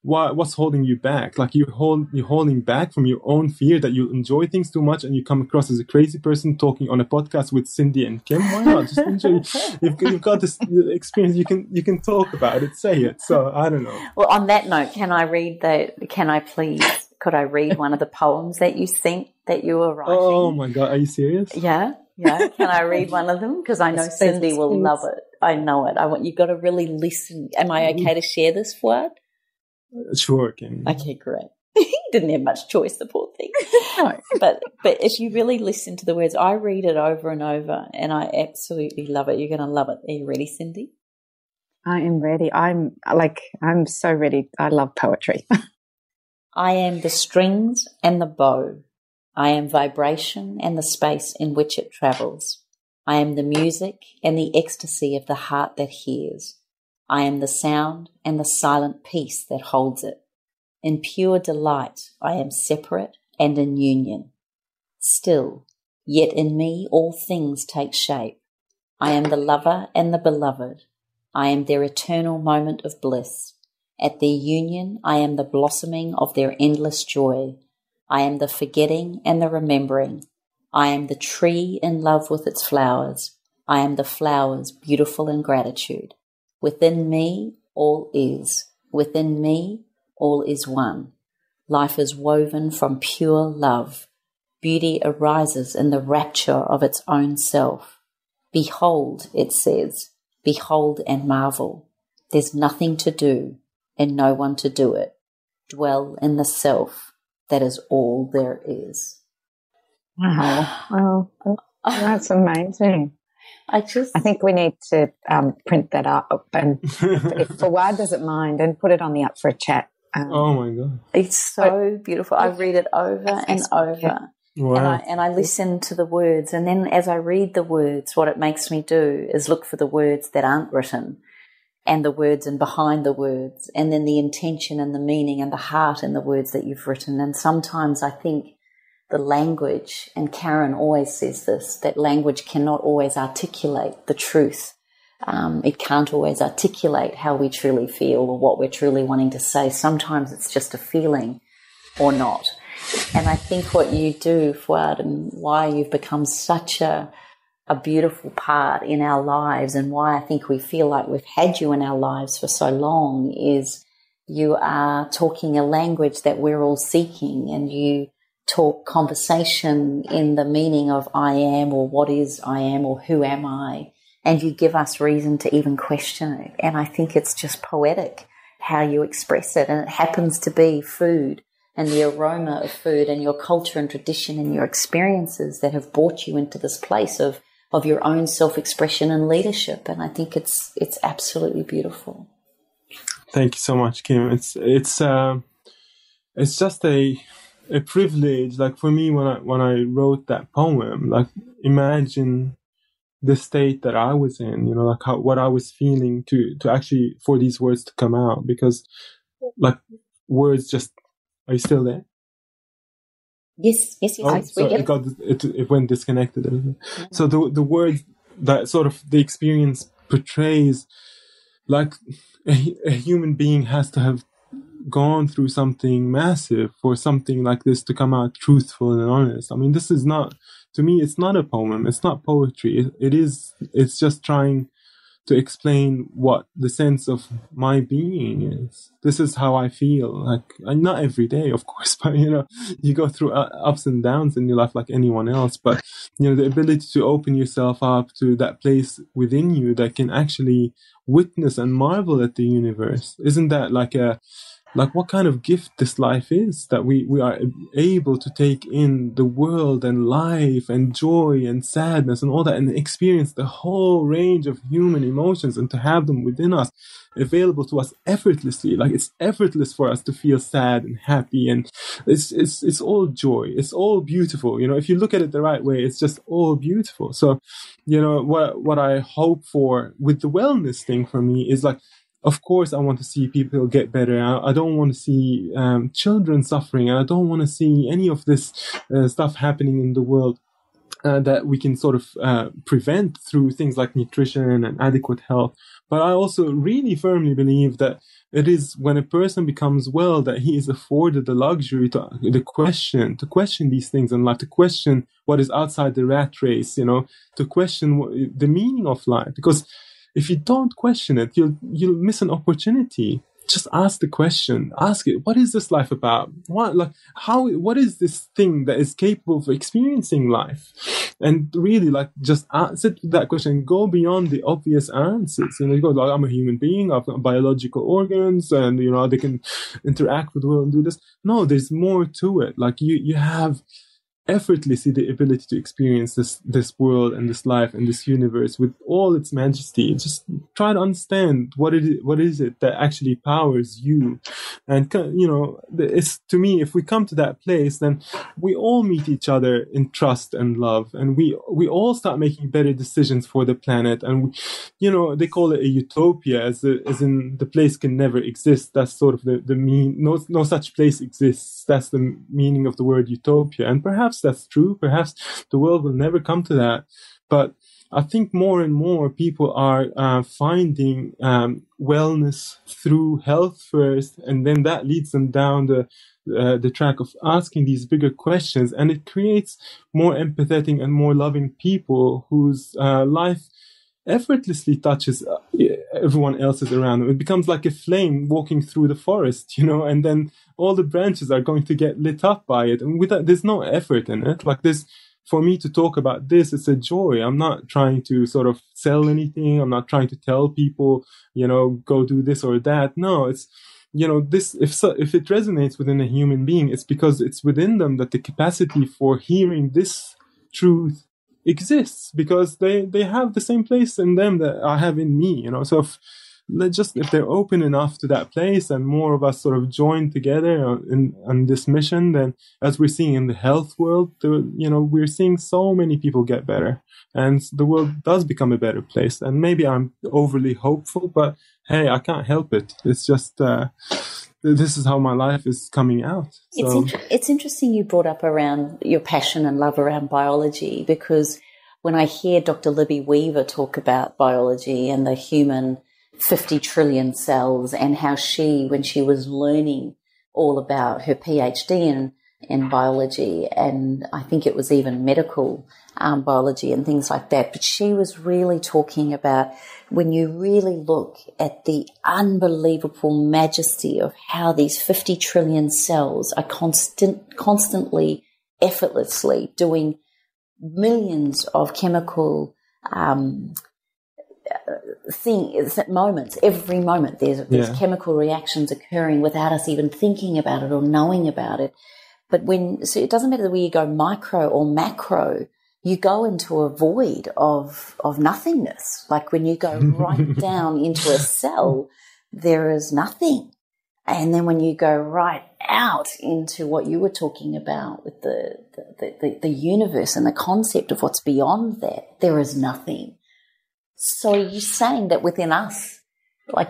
What's holding you back? Like you're holding back from your own fear that you enjoy things too much, and you come across as a crazy person talking on a podcast with Cyndi and Kim. Why not just enjoy? You've got this experience. You can talk about it. Say it. So I don't know. Well, on that note, could I read one of the poems that you think that you were writing? Oh my God, are you serious? Yeah. Can I read one of them? Because I know Cyndi will love it. I know it. You've got to really listen. Am I okay to share this, Fouad? Sure, Kim. Okay, great. He didn't have much choice, the poor thing. No, but if you really listen to the words, I read it over and over, and I absolutely love it. You're going to love it. Are you ready, Cyndi? I am ready. I'm so ready. I love poetry. I am the strings and the bow. I am vibration and the space in which it travels. I am the music and the ecstasy of the heart that hears. I am the sound and the silent peace that holds it. In pure delight, I am separate and in union. Still, yet in me all things take shape. I am the lover and the beloved. I am their eternal moment of bliss. At their union, I am the blossoming of their endless joy. I am the forgetting and the remembering. I am the tree in love with its flowers. I am the flowers beautiful in gratitude. Within me, all is. Within me, all is one. Life is woven from pure love. Beauty arises in the rapture of its own self. Behold, it says, behold and marvel. There's nothing to do and no one to do it. Dwell in the self. That is all there is. Wow. Well, that's amazing. I think we need to print that up, and if Fouad doesn't mind, and put it on the Up for a Chat. Oh my God, it's so beautiful. I read it over and over, wow. and I listen to the words, and then as I read the words, what it makes me do is look for the words that aren't written, and the words and behind the words, and then the intention and the meaning and the heart in the words that you've written. And sometimes I think the language, and Karen always says this, that language cannot always articulate the truth. It can't always articulate how we truly feel or what we're truly wanting to say. Sometimes it's just a feeling or not. And I think what you do, Fouad, and why you've become such a beautiful part in our lives, and why I think we feel like we've had you in our lives for so long, is you are talking a language that we're all seeking, and you talk conversation in the meaning of I am, or what is I am, or who am I, and you give us reason to even question it. And I think it's just poetic how you express it, and it happens to be food and the aroma of food and your culture and tradition and your experiences that have brought you into this place of your own self-expression and leadership. And I think it's absolutely beautiful. Thank you so much, Kim. It's just a privilege, like for me, when I wrote that poem, like imagine the state that I was in, like what I was feeling to actually for these words to come out, because like words just, are you still there? Yes. Oh, so it went disconnected. Mm-hmm. So the words that sort of the experience portrays, like a human being has to have gone through something massive for something like this to come out truthful and honest. I mean, this is not, to me, it's not a poem. It's not poetry. It's just trying to explain what the sense of my being is. This is how I feel. Like, not every day, of course, but you go through ups and downs in your life like anyone else. But the ability to open yourself up to that place within you that can actually witness and marvel at the universe. Isn't that like what kind of gift this life is, that we are able to take in the world and life and joy and sadness and all that, and experience the whole range of human emotions, and to have them within us, available to us effortlessly. Like, it's effortless for us to feel sad and happy, and it's all joy. It's all beautiful. If you look at it the right way, it's just all beautiful. So, what I hope for with the wellness thing for me is like, of course, I want to see people get better. I don't want to see children suffering. I don't want to see any of this stuff happening in the world that we can sort of prevent through things like nutrition and adequate health. But I also really firmly believe that it is when a person becomes well that he is afforded the luxury to question these things in life, to question what is outside the rat race, to question the meaning of life. Because if you don't question it, you'll miss an opportunity. Just ask the question. Ask it. What is this life about? What is this thing that is capable of experiencing life? And really, just sit with that question and go beyond the obvious answers. You go, I'm a human being. I've got biological organs, and they can interact with the world and do this. No, there's more to it. You have effortlessly the ability to experience this world and this life and this universe with all its majesty. Just try to understand what is it that actually powers you. And it's, to me, if we come to that place, then we all meet each other in trust and love, and we all start making better decisions for the planet. And they call it a utopia, as in the place can never exist. That's sort of the no such place exists. That's the meaning of the word utopia. And perhaps that's true. Perhaps the world will never come to that. But I think more and more people are finding wellness through health first, and then that leads them down the track of asking these bigger questions, and it creates more empathetic and more loving people whose life effortlessly touches everyone else's around them. It becomes like a flame walking through the forest, and then all the branches are going to get lit up by it. And there's no effort in it. For me to talk about this, it's a joy. I'm not trying to sort of sell anything. I'm not trying to tell people, go do this or that. No, it's, this, if it resonates within a human being, it's because it's within them that the capacity for hearing this truth exists, because they have the same place in them that I have in me, So if they're open enough to that place, and more of us sort of join together on this mission, then as we're seeing in the health world, we're seeing so many people get better, and the world does become a better place. And maybe I'm overly hopeful, but hey, I can't help it. It's just this is how my life is coming out. So. It's interesting you brought up around your passion and love around biology, because when I hear Dr. Libby Weaver talk about biology and the human 50 trillion cells, and how when she was learning all about her PhD in biology, and I think it was even medical biology and things like that, but she was really talking about when you really look at the unbelievable majesty of how these 50 trillion cells are constantly, effortlessly doing millions of chemical moments. Every moment there's chemical reactions occurring without us even thinking about it or knowing about it. But so it doesn't matter whether you go micro or macro, you go into a void of nothingness. Like when you go right down into a cell, there is nothing. And then when you go right out into what you were talking about with the universe and the concept of what's beyond that, there is nothing. So you're saying that within us,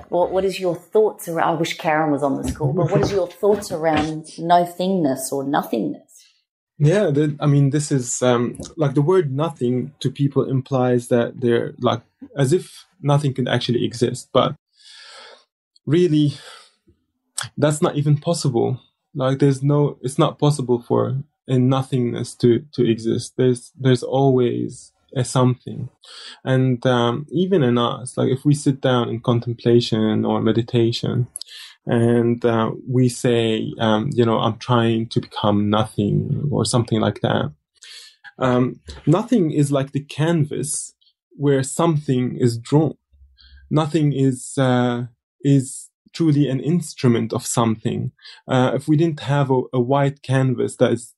what is your thoughts around, I wish Karen was on this call, but what is your thoughts around no-thingness or nothingness? Yeah, this is the word nothing to people implies that they're as if nothing could actually exist. But really, that's not even possible. It's not possible for a nothingness to exist. There's always a something. And even in us, if we sit down in contemplation or meditation, and we say, I'm trying to become nothing or something like that. Nothing is like the canvas where something is drawn. Nothing is truly an instrument of something. If we didn't have a white canvas that is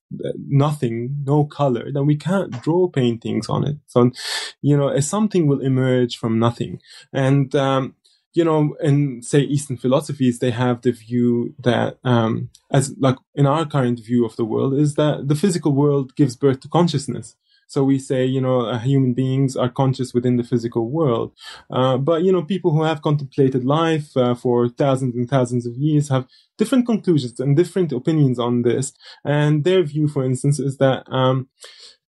nothing, no color, then we can't draw paintings on it. So, something will emerge from nothing. And in say Eastern philosophies, they have the view that, as in our current view of the world, is that the physical world gives birth to consciousness. So we say, human beings are conscious within the physical world. But, people who have contemplated life for thousands and thousands of years have different conclusions and different opinions on this. And their view, for instance, is that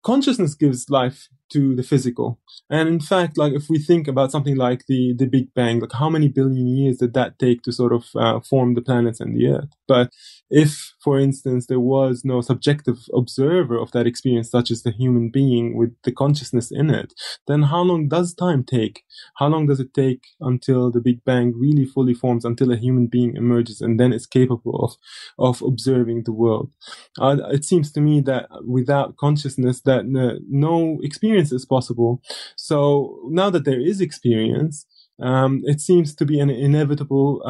consciousness gives life to the physical. And in fact, like if we think about something like the Big Bang, like how many billion years did that take to sort of form the planets and the Earth? But if, for instance, there was no subjective observer of that experience, such as the human being with the consciousness in it, then how long does time take? How long does it take until the Big Bang really fully forms, until a human being emerges and then is capable of observing the world? It seems to me that without consciousness, that no experience is possible. So now that there is experience, it seems to be an inevitable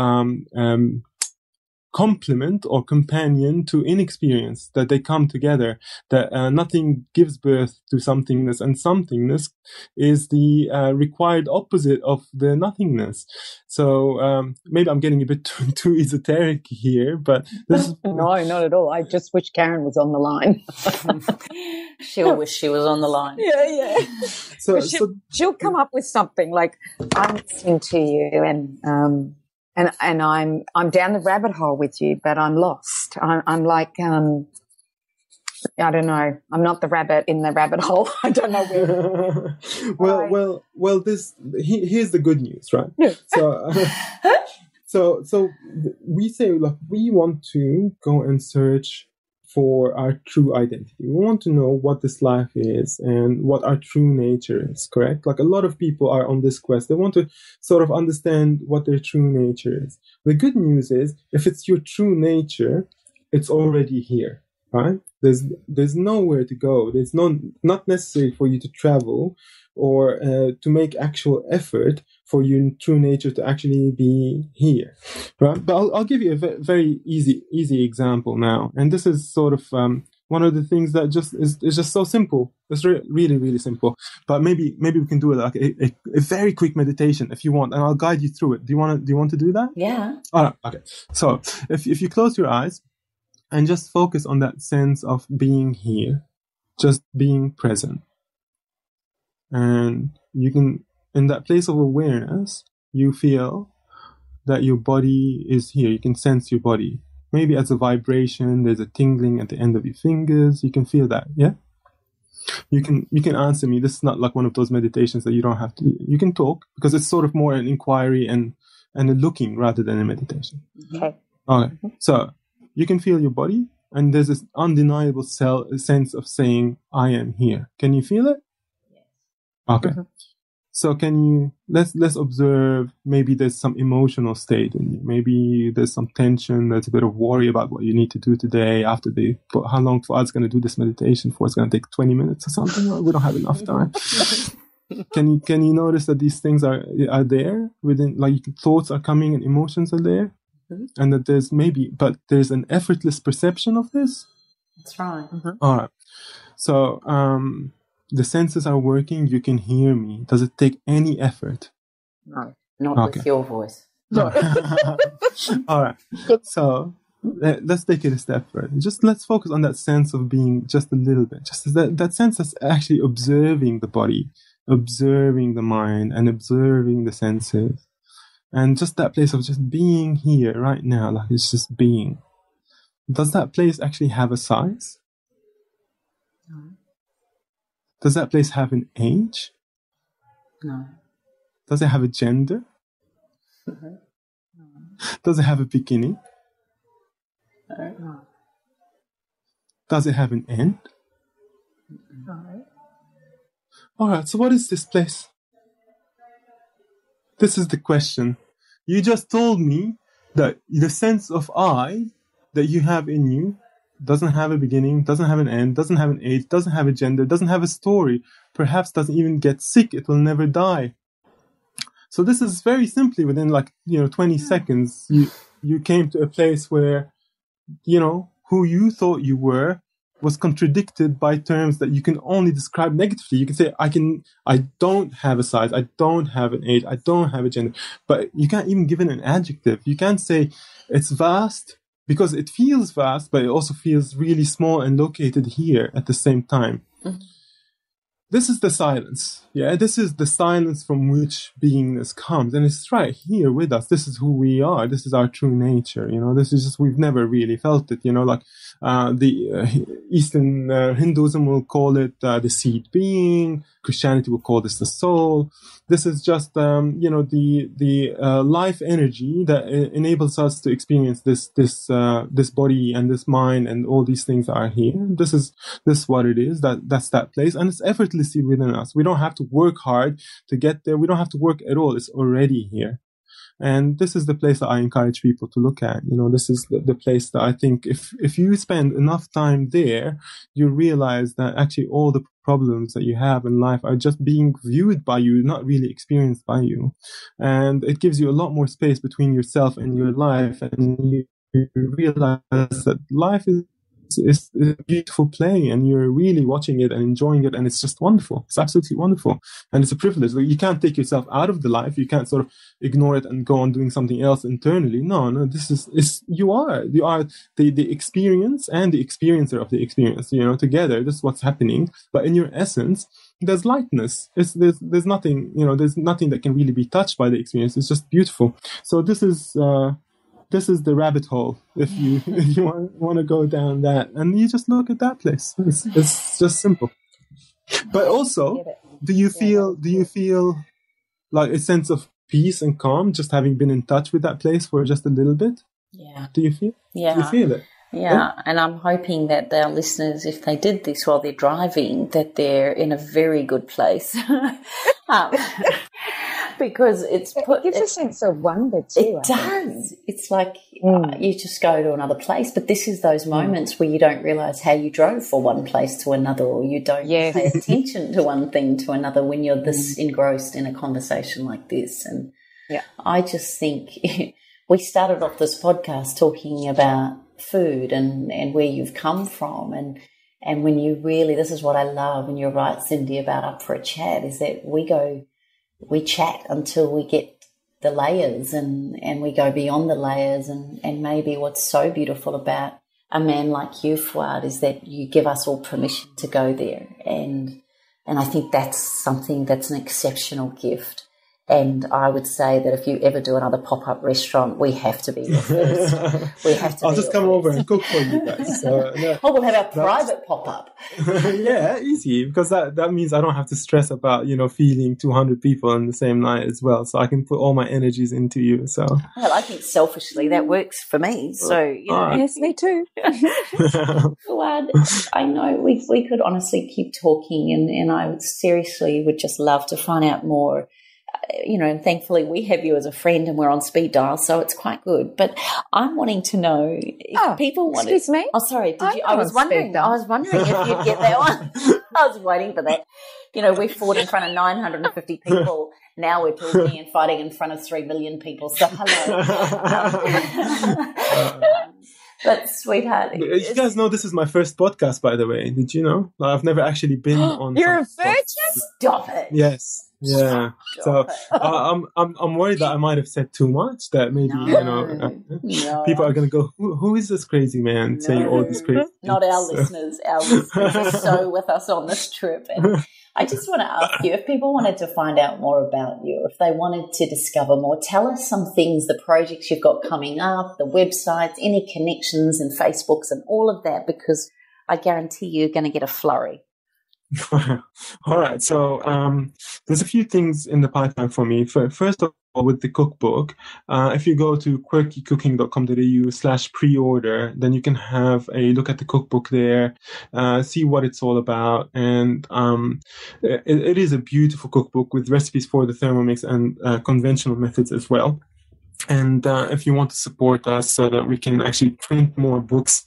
complement or companion to inexperience, that they come together, that nothing gives birth to somethingness, and somethingness is the required opposite of the nothingness. So maybe I'm getting a bit too esoteric here, but this is... No, not at all. I just wish Karen was on the line. She'll wish she was on the line. Yeah. She'll come up with something like, I'm listening to you and I'm down the rabbit hole with you, but I'm lost. I'm like, I don't know. I'm not the rabbit in the rabbit hole. I don't know where. Well. Here's the good news, right? Yeah. So we say, look, we want to go and search for our true identity. We want to know what this life is and what our true nature is, correct? Like a lot of people are on this quest. They want to sort of understand what their true nature is. The good news is, if it's your true nature, it's already here, right? There's nowhere to go. There's not necessary for you to travel or to make actual effort for your true nature to actually be here, right? But I'll give you a very easy example now, and this is sort of one of the things that just is just so simple. It's really, really simple. But maybe we can do it like a very quick meditation if you want, and I'll guide you through it. Do you want to do that? Yeah. All right. Okay. So if you close your eyes and just focus on that sense of being here, just being present, and you can, in that place of awareness, you feel that your body is here. You can sense your body. Maybe as a vibration, there's a tingling at the end of your fingers. You can feel that, yeah? You can answer me. This is not like one of those meditations that you don't have to... You can talk, because it's sort of more an inquiry and a looking rather than a meditation. Okay. Okay. So you can feel your body, and there's this undeniable sense of saying, I am here. Can you feel it? Yes. Okay. Mm-hmm. So let's observe, maybe there's some emotional state in you. Maybe there's some tension. There's a bit of worry about what you need to do today after how long Fouad's going to do this meditation for. It's going to take 20 minutes or something. We don't have enough time. Can you notice that these things are there within, like thoughts are coming and emotions are there? Mm-hmm. And that there's an effortless perception of this? That's right. Mm-hmm. All right. So, the senses are working. You can hear me. Does it take any effort? No, not with your voice. No. All right. So let's take it a step further. Just let's focus on that sense of being just a little bit. Just that sense that's actually observing the body, observing the mind, and observing the senses. And just that place of just being here right now, like it's just being. Does that place actually have a size? No. Does that place have an age? No. Does it have a gender? No. Does it have a beginning? No. Does it have an end? No. All right, so what is this place? This is the question. You just told me that the sense of I that you have in you doesn't have a beginning, doesn't have an end, doesn't have an age, doesn't have a gender, doesn't have a story, perhaps doesn't even get sick, it will never die. So this is very simply within 20 seconds, you came to a place where, who you thought you were was contradicted by terms that you can only describe negatively. You can say, I don't have a size, I don't have an age, I don't have a gender, but you can't even give it an adjective. You can't say it's vast, because it feels vast, but it also feels really small and located here at the same time. Mm-hmm. this is the silence. Yeah, this is the silence from which beingness comes. And it's right here with us. This is who we are. This is our true nature. This is just, we've never really felt it. Like the Eastern Hinduism will call it the seed being. Christianity will call this the soul. This is just, the life energy that enables us to experience this body and this mind and all these things that are here. This is what it is. That's that place, and it's effortlessly within us. We don't have to work hard to get there. We don't have to work at all. It's already here. And this is the place that I encourage people to look at. This is the place that I think if you spend enough time there, you realize that actually all the problems that you have in life are just being viewed by you, not really experienced by you. And it gives you a lot more space between yourself and your life. And you realize that life is a beautiful play, and you're really watching it and enjoying it, and it's just wonderful. It's absolutely wonderful, and it's a privilege. You can't take yourself out of the life. You can't sort of ignore it and go on doing something else internally. No, this is you are the experience and the experiencer of the experience. Together, this is what's happening. But in your essence, there's lightness. There's nothing. There's nothing that can really be touched by the experience. It's just beautiful. So this is the rabbit hole, if you want to go down that, and you just look at that place. It's just simple. But also, do you feel like a sense of peace and calm just having been in touch with that place for just a little bit? Yeah. Do you feel? Yeah. Do you feel it? Yeah, and I'm hoping that our listeners, if they did this while they're driving, that they're in a very good place. Because it gives a sense of wonder too. It does. It's like you just go to another place, but this is those moments where you don't realise how you drove from one place to another, or you don't pay attention to one thing to another when you're this engrossed in a conversation like this. And I just think we started off this podcast talking about food and where you've come from, and when you really, this is what I love, and you're right, Cyndi, about Up for a Chat, is that we chat until we get the layers, and we go beyond the layers, and maybe what's so beautiful about a man like you, Fouad, is that you give us all permission to go there, and I think that's something that's an exceptional gift. And I would say that if you ever do another pop-up restaurant, we have to be your first. We have to. I'll just come over and cook for you guys. We'll have our private pop-up. Yeah, easy, because that means I don't have to stress about feeding 200 people in the same night as well. So I can put all my energies into you. So well, I think selfishly that works for me. So yes, me too. Fouad, I know we could honestly keep talking, and I would just love to find out more. And thankfully we have you as a friend, and we're on speed dial, so it's quite good. But I'm wanting to know if people want. Excuse me. Oh, sorry. Did you? I was wondering if you'd get that one. I was waiting for that. We fought in front of 950 people. Now we're talking and fighting in front of 3 million people. So hello. But sweetheart, you guys know this is my first podcast, by the way. Did you know? I've never actually been on. You're a virgin? Stop it. Yes. Yeah. So I'm worried that I might have said too much. That maybe people are going to go, who is this crazy man saying all this crazy things? Not our listeners. Our listeners are so with us on this trip. And I just want to ask you, if people wanted to find out more about you, if they wanted to discover more, tell us some things, the projects you've got coming up, the websites, any connections and Facebooks and all of that, because I guarantee you're going to get a flurry. All right. So there's a few things in the pipeline for me. First of all, with the cookbook, if you go to quirkycooking.com.au/pre-order, then you can have a look at the cookbook there, see what it's all about. And it is a beautiful cookbook with recipes for the Thermomix and conventional methods as well. And if you want to support us so that we can actually print more books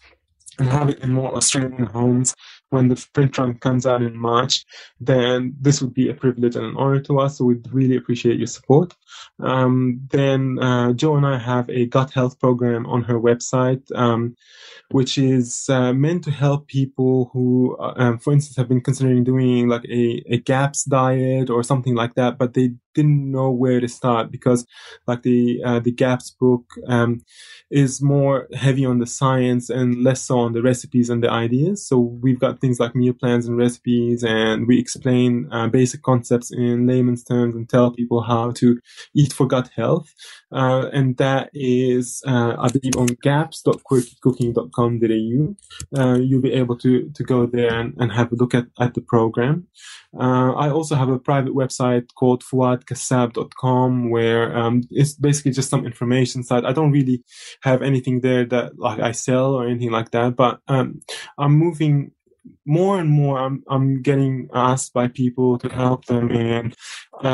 and have it in more Australian homes when the print run comes out in March, then this would be a privilege and an honor to us. So we'd really appreciate your support. Then Jo and I have a gut health program on her website, which is meant to help people who, for instance, have been considering doing like a GAPS diet or something like that, but they didn't know where to start because like the GAPS book is more heavy on the science and less so on the recipes and the ideas. So we've got things like meal plans and recipes, and we explain basic concepts in layman's terms and tell people how to eat for gut health. And that is, I believe, on gaps.quirkycooking.com.au. You'll be able to go there and have a look at the program. I also have a private website called FouadKassab.com, where it's basically just some information site. I don't really have anything there that like I sell or anything like that, but I'm moving more and more. I'm getting asked by people to help them in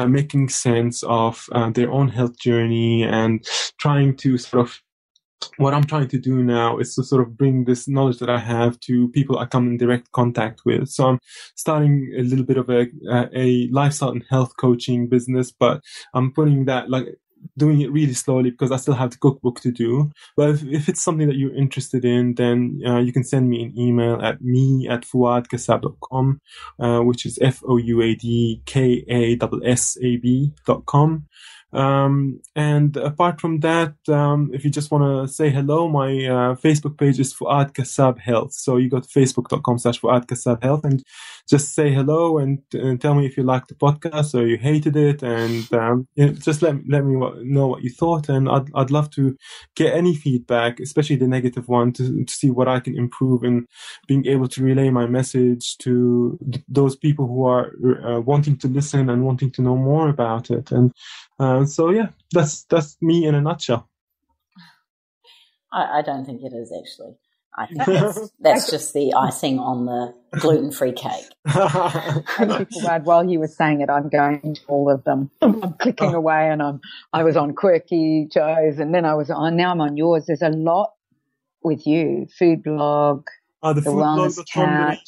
making sense of their own health journey, and trying to sort of, what I'm trying to do now is to sort of bring this knowledge that I have to people I come in direct contact with. So I'm starting a little bit of a lifestyle and health coaching business, but I'm putting that, like, doing it really slowly because I still have the cookbook to do. But if it's something that you're interested in, then you can send me an email at me@fouadkassab.com, which is FOUADKASSAB.com. And apart from that, if you just want to say hello, my Facebook page is Fouad Kassab Health. So you go to facebook.com/Fouad Kassab Health and just say hello and tell me if you liked the podcast or you hated it, and just let me know what you thought. And I'd love to get any feedback, especially the negative one, to see what I can improve in being able to relay my message to those people who are wanting to listen and wanting to know more about it. And so yeah, that's me in a nutshell. I don't think it is, actually. I think that's just the icing on the gluten-free cake. Thank you, Fouad. While you were saying it, I'm going to all of them. I'm clicking away, and I was on Quirky Joe's, and then now I'm on yours. There's a lot with you. Food blog, the wellness chat.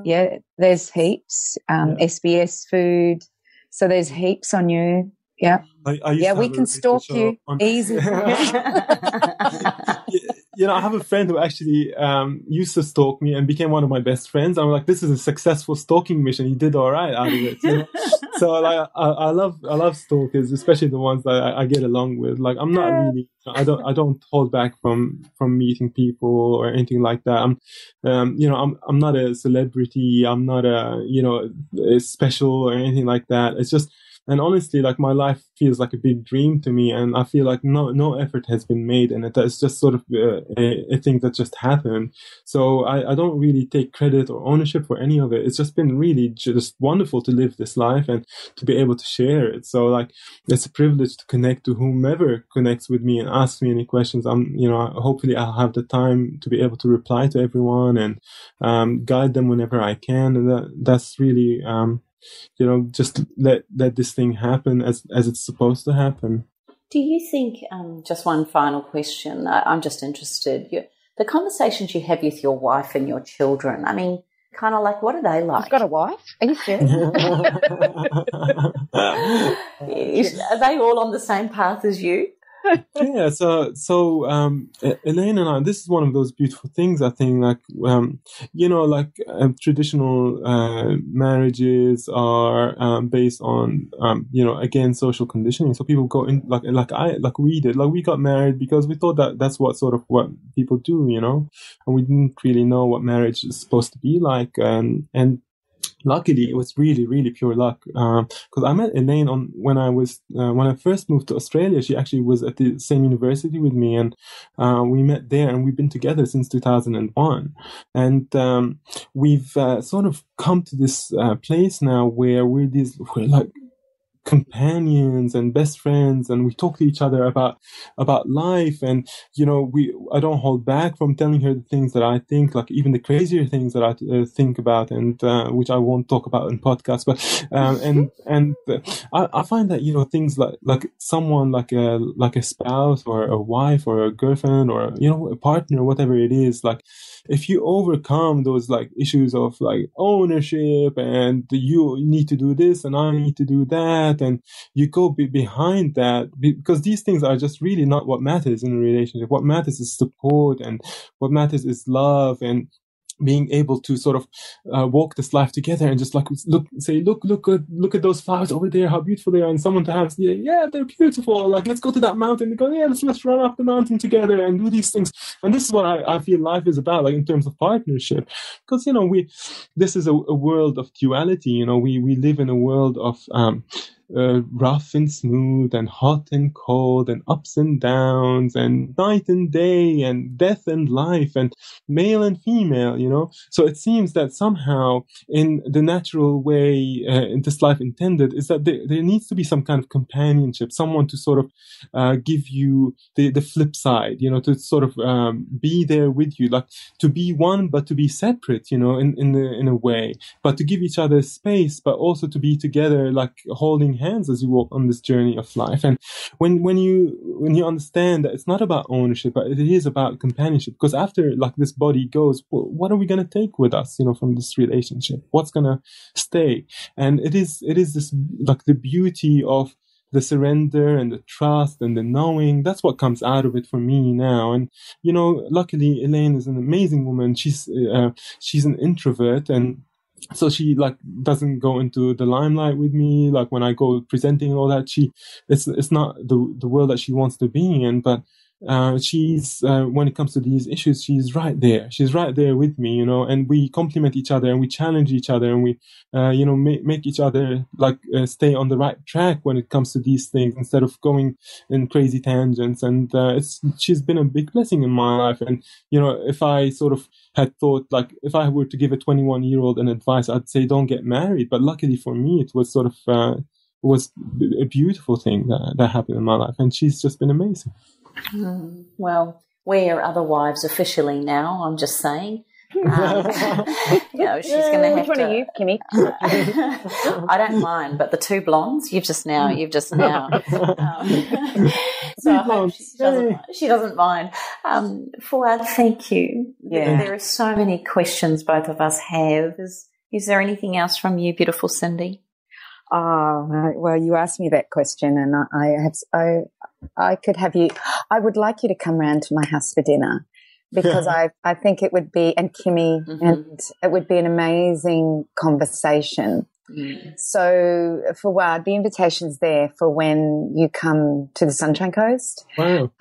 Yeah, there's heaps. SBS food. So there's heaps on you. Yeah. We can stalk you easy. I have a friend who actually used to stalk me and became one of my best friends. I'm like, this is a successful stalking mission. He did all right out of it. So like, I love stalkers, especially the ones that I get along with. Like, I'm not really, I don't hold back from meeting people or anything like that. I'm not a celebrity. I'm not a special or anything like that. It's just, and honestly, like, my life feels like a big dream to me, and I feel like no effort has been made in it. It's just sort of a thing that just happened. So I don't really take credit or ownership for any of it. It's just been really just wonderful to live this life and to be able to share it. So like, it's a privilege to connect to whomever connects with me and asks me any questions. Hopefully I'll have the time to be able to reply to everyone and guide them whenever I can. And that's really just let this thing happen as it's supposed to happen. Do you think, just one final question, I'm just interested, the conversations you have with your wife and your children, I mean, kind of like, what are they like? You've got a wife? Are you serious? Are they all on the same path as you? Yeah, so Elaine and I, this is one of those beautiful things, I think, like, traditional marriages are based on, again, social conditioning. So people go in, like we did, like, we got married because we thought that that's what people do, and we didn't really know what marriage is supposed to be like. And luckily, it was really, really pure luck. Because I met Elaine when I first moved to Australia. She actually was at the same university with me, and we met there, and we've been together since 2001. And we've sort of come to this place now where we're like companions and best friends, and we talk to each other about life. And I don't hold back from telling her the things that I think, like even the crazier things that I think about, and which I won't talk about in podcasts. But I find that things like someone like a spouse or a wife or a girlfriend or a partner, whatever it is, like, if you overcome those like issues of like ownership and you need to do this and I need to do that, and you go behind that, because these things are just really not what matters in a relationship. What matters is support, and what matters is love. And being able to sort of walk this life together and just like look at those flowers over there, how beautiful they are, and someone to have yeah, they're beautiful, like let's go to that mountain and go, yeah, let's run up the mountain together and do these things. And this is what I feel life is about, like in terms of partnership, because this is a world of duality. We live in a world of rough and smooth and hot and cold and ups and downs and night and day and death and life and male and female, So it seems that somehow in the natural way in this life intended is that there needs to be some kind of companionship, someone to sort of give you the flip side, to sort of be there with you, like to be one but to be separate, in a way, but to give each other space, but also to be together, like holding hands as you walk on this journey of life. And when you understand that it's not about ownership, but it is about companionship, because after like this body goes, what are we going to take with us, from this relationship? What's going to stay? And it is this like the beauty of the surrender and the trust and the knowing. That's what comes out of it for me now. And luckily Elaine is an amazing woman. She's an introvert, and so she like doesn't go into the limelight with me. Like when I go presenting and all that, it's not the world that she wants to be in. But she's when it comes to these issues, she's right there. She's right there with me, and we complement each other and we challenge each other and we, make each other like stay on the right track when it comes to these things instead of going in crazy tangents. And she's been a big blessing in my life. And if I sort of had thought, like if I were to give a 21-year-old an advice, I'd say don't get married. But luckily for me, it was sort of was a beautiful thing that happened in my life, and she's just been amazing. Well, we're other wives officially now, I'm just saying. She's going to have Which one are you, Kimmy? I don't mind, but the two blondes, you've just now. So I hope she doesn't mind. Fouad, thank you. Yeah. There are so many questions both of us have. Is there anything else from you, beautiful Cyndi? Oh, well, you asked me that question, and I could have you. I would like you to come round to my house for dinner, because I think it would be, and Kimmy, and it would be an amazing conversation. So, Fouad, the invitation's there for when you come to the Sunshine Coast. Wow.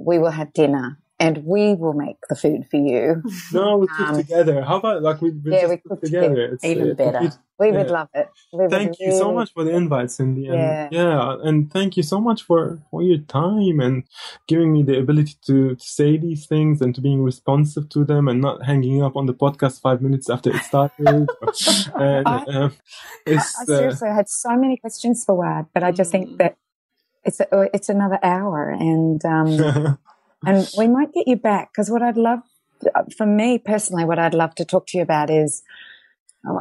We will have dinner. And we will make the food for you. No, we cook together. How about like we cook together? It's even better. We would love it. Thank you so much for the invite, Cyndi. And, and thank you so much for your time and giving me the ability to say these things and to being responsive to them and not hanging up on the podcast 5 minutes after it started. I seriously had so many questions for Fouad, but I just think that it's another hour, and and we might get you back, because what I'd love, for me personally, what I'd love to talk to you about is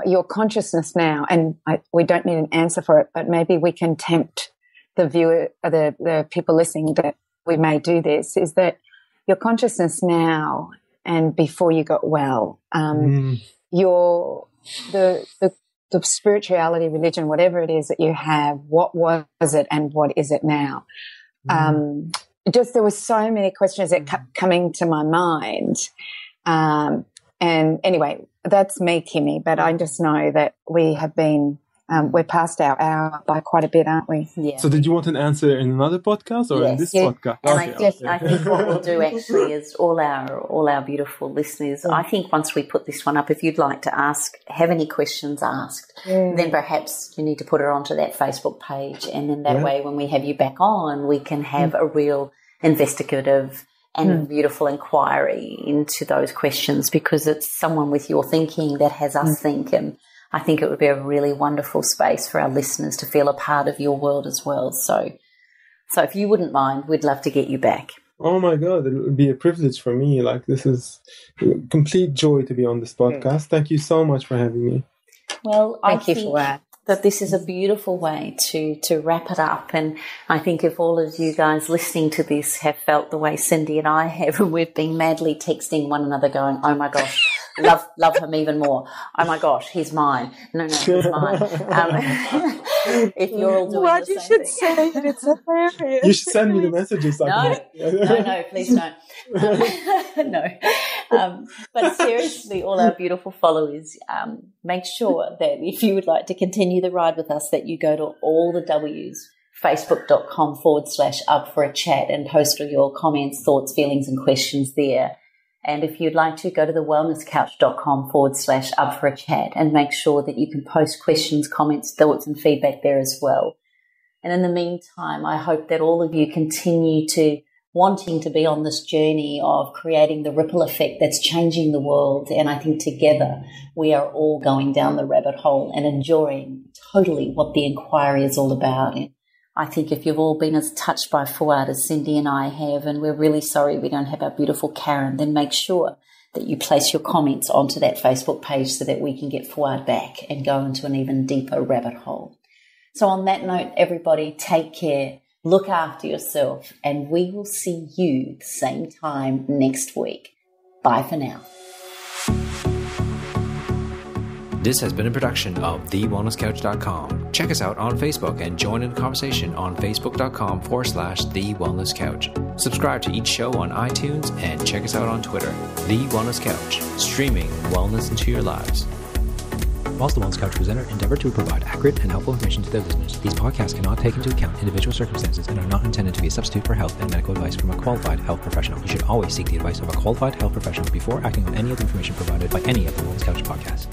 your consciousness now. And we don't need an answer for it, but maybe we can tempt the viewer, the people listening, that we may do this, is that your consciousness now and before you got well, your the spirituality, religion, whatever it is that you have, what was it and what is it now? Just there were so many questions that kept coming to my mind. And anyway, that's me, Kimmy, but I just know that we have been, we're past our hour by quite a bit, aren't we? Yeah. So did you want an answer in another podcast or in this podcast? And I think what we'll do actually is all our beautiful listeners, I think once we put this one up, if you'd like to have any questions asked, then perhaps you need to put it onto that Facebook page, and then that way when we have you back on, we can have a real investigative and beautiful inquiry into those questions, because it's someone with your thinking that has us think, and I think it would be a really wonderful space for our listeners to feel a part of your world as well. So if you wouldn't mind, we'd love to get you back. Oh my God, it would be a privilege for me. Like, this is a complete joy to be on this podcast. Thank you so much for having me. Well, Thank you for that this is a beautiful way to wrap it up. And I think if all of you guys listening to this have felt the way Cyndi and I have, and we've been madly texting one another going, oh my gosh, love him even more. Oh my gosh, he's mine. No, he's mine. If you're all doing what the you same should thing. say it, it's hilarious. You should send me the messages. No, please don't. No. But seriously, all our beautiful followers, make sure that if you would like to continue the ride with us, that you go to all the W's, facebook.com/up for a chat, and post all your comments, thoughts, feelings, and questions there. And if you'd like to, go to the wellnesscouch.com/up for a chat and make sure that you can post questions, comments, thoughts, and feedback there as well. And in the meantime, I hope that all of you continue to wanting to be on this journey of creating the ripple effect that's changing the world. And I think together we are all going down the rabbit hole and enjoying totally what the inquiry is all about. And I think if you've all been as touched by Fouad as Cyndi and I have, and we're really sorry we don't have our beautiful Karen, then make sure that you place your comments onto that Facebook page so that we can get Fouad back and go into an even deeper rabbit hole. So on that note, everybody, take care, look after yourself, and we will see you the same time next week. Bye for now. This has been a production of TheWellnessCouch.com. Check us out on Facebook and join in the conversation on Facebook.com/TheWellnessCouch. Subscribe to each show on iTunes and check us out on Twitter. The Wellness Couch, streaming wellness into your lives. Whilst the Wellness Couch presenter endeavor to provide accurate and helpful information to their listeners, these podcasts cannot take into account individual circumstances and are not intended to be a substitute for health and medical advice from a qualified health professional. You should always seek the advice of a qualified health professional before acting on any of the information provided by any of the Wellness Couch podcasts.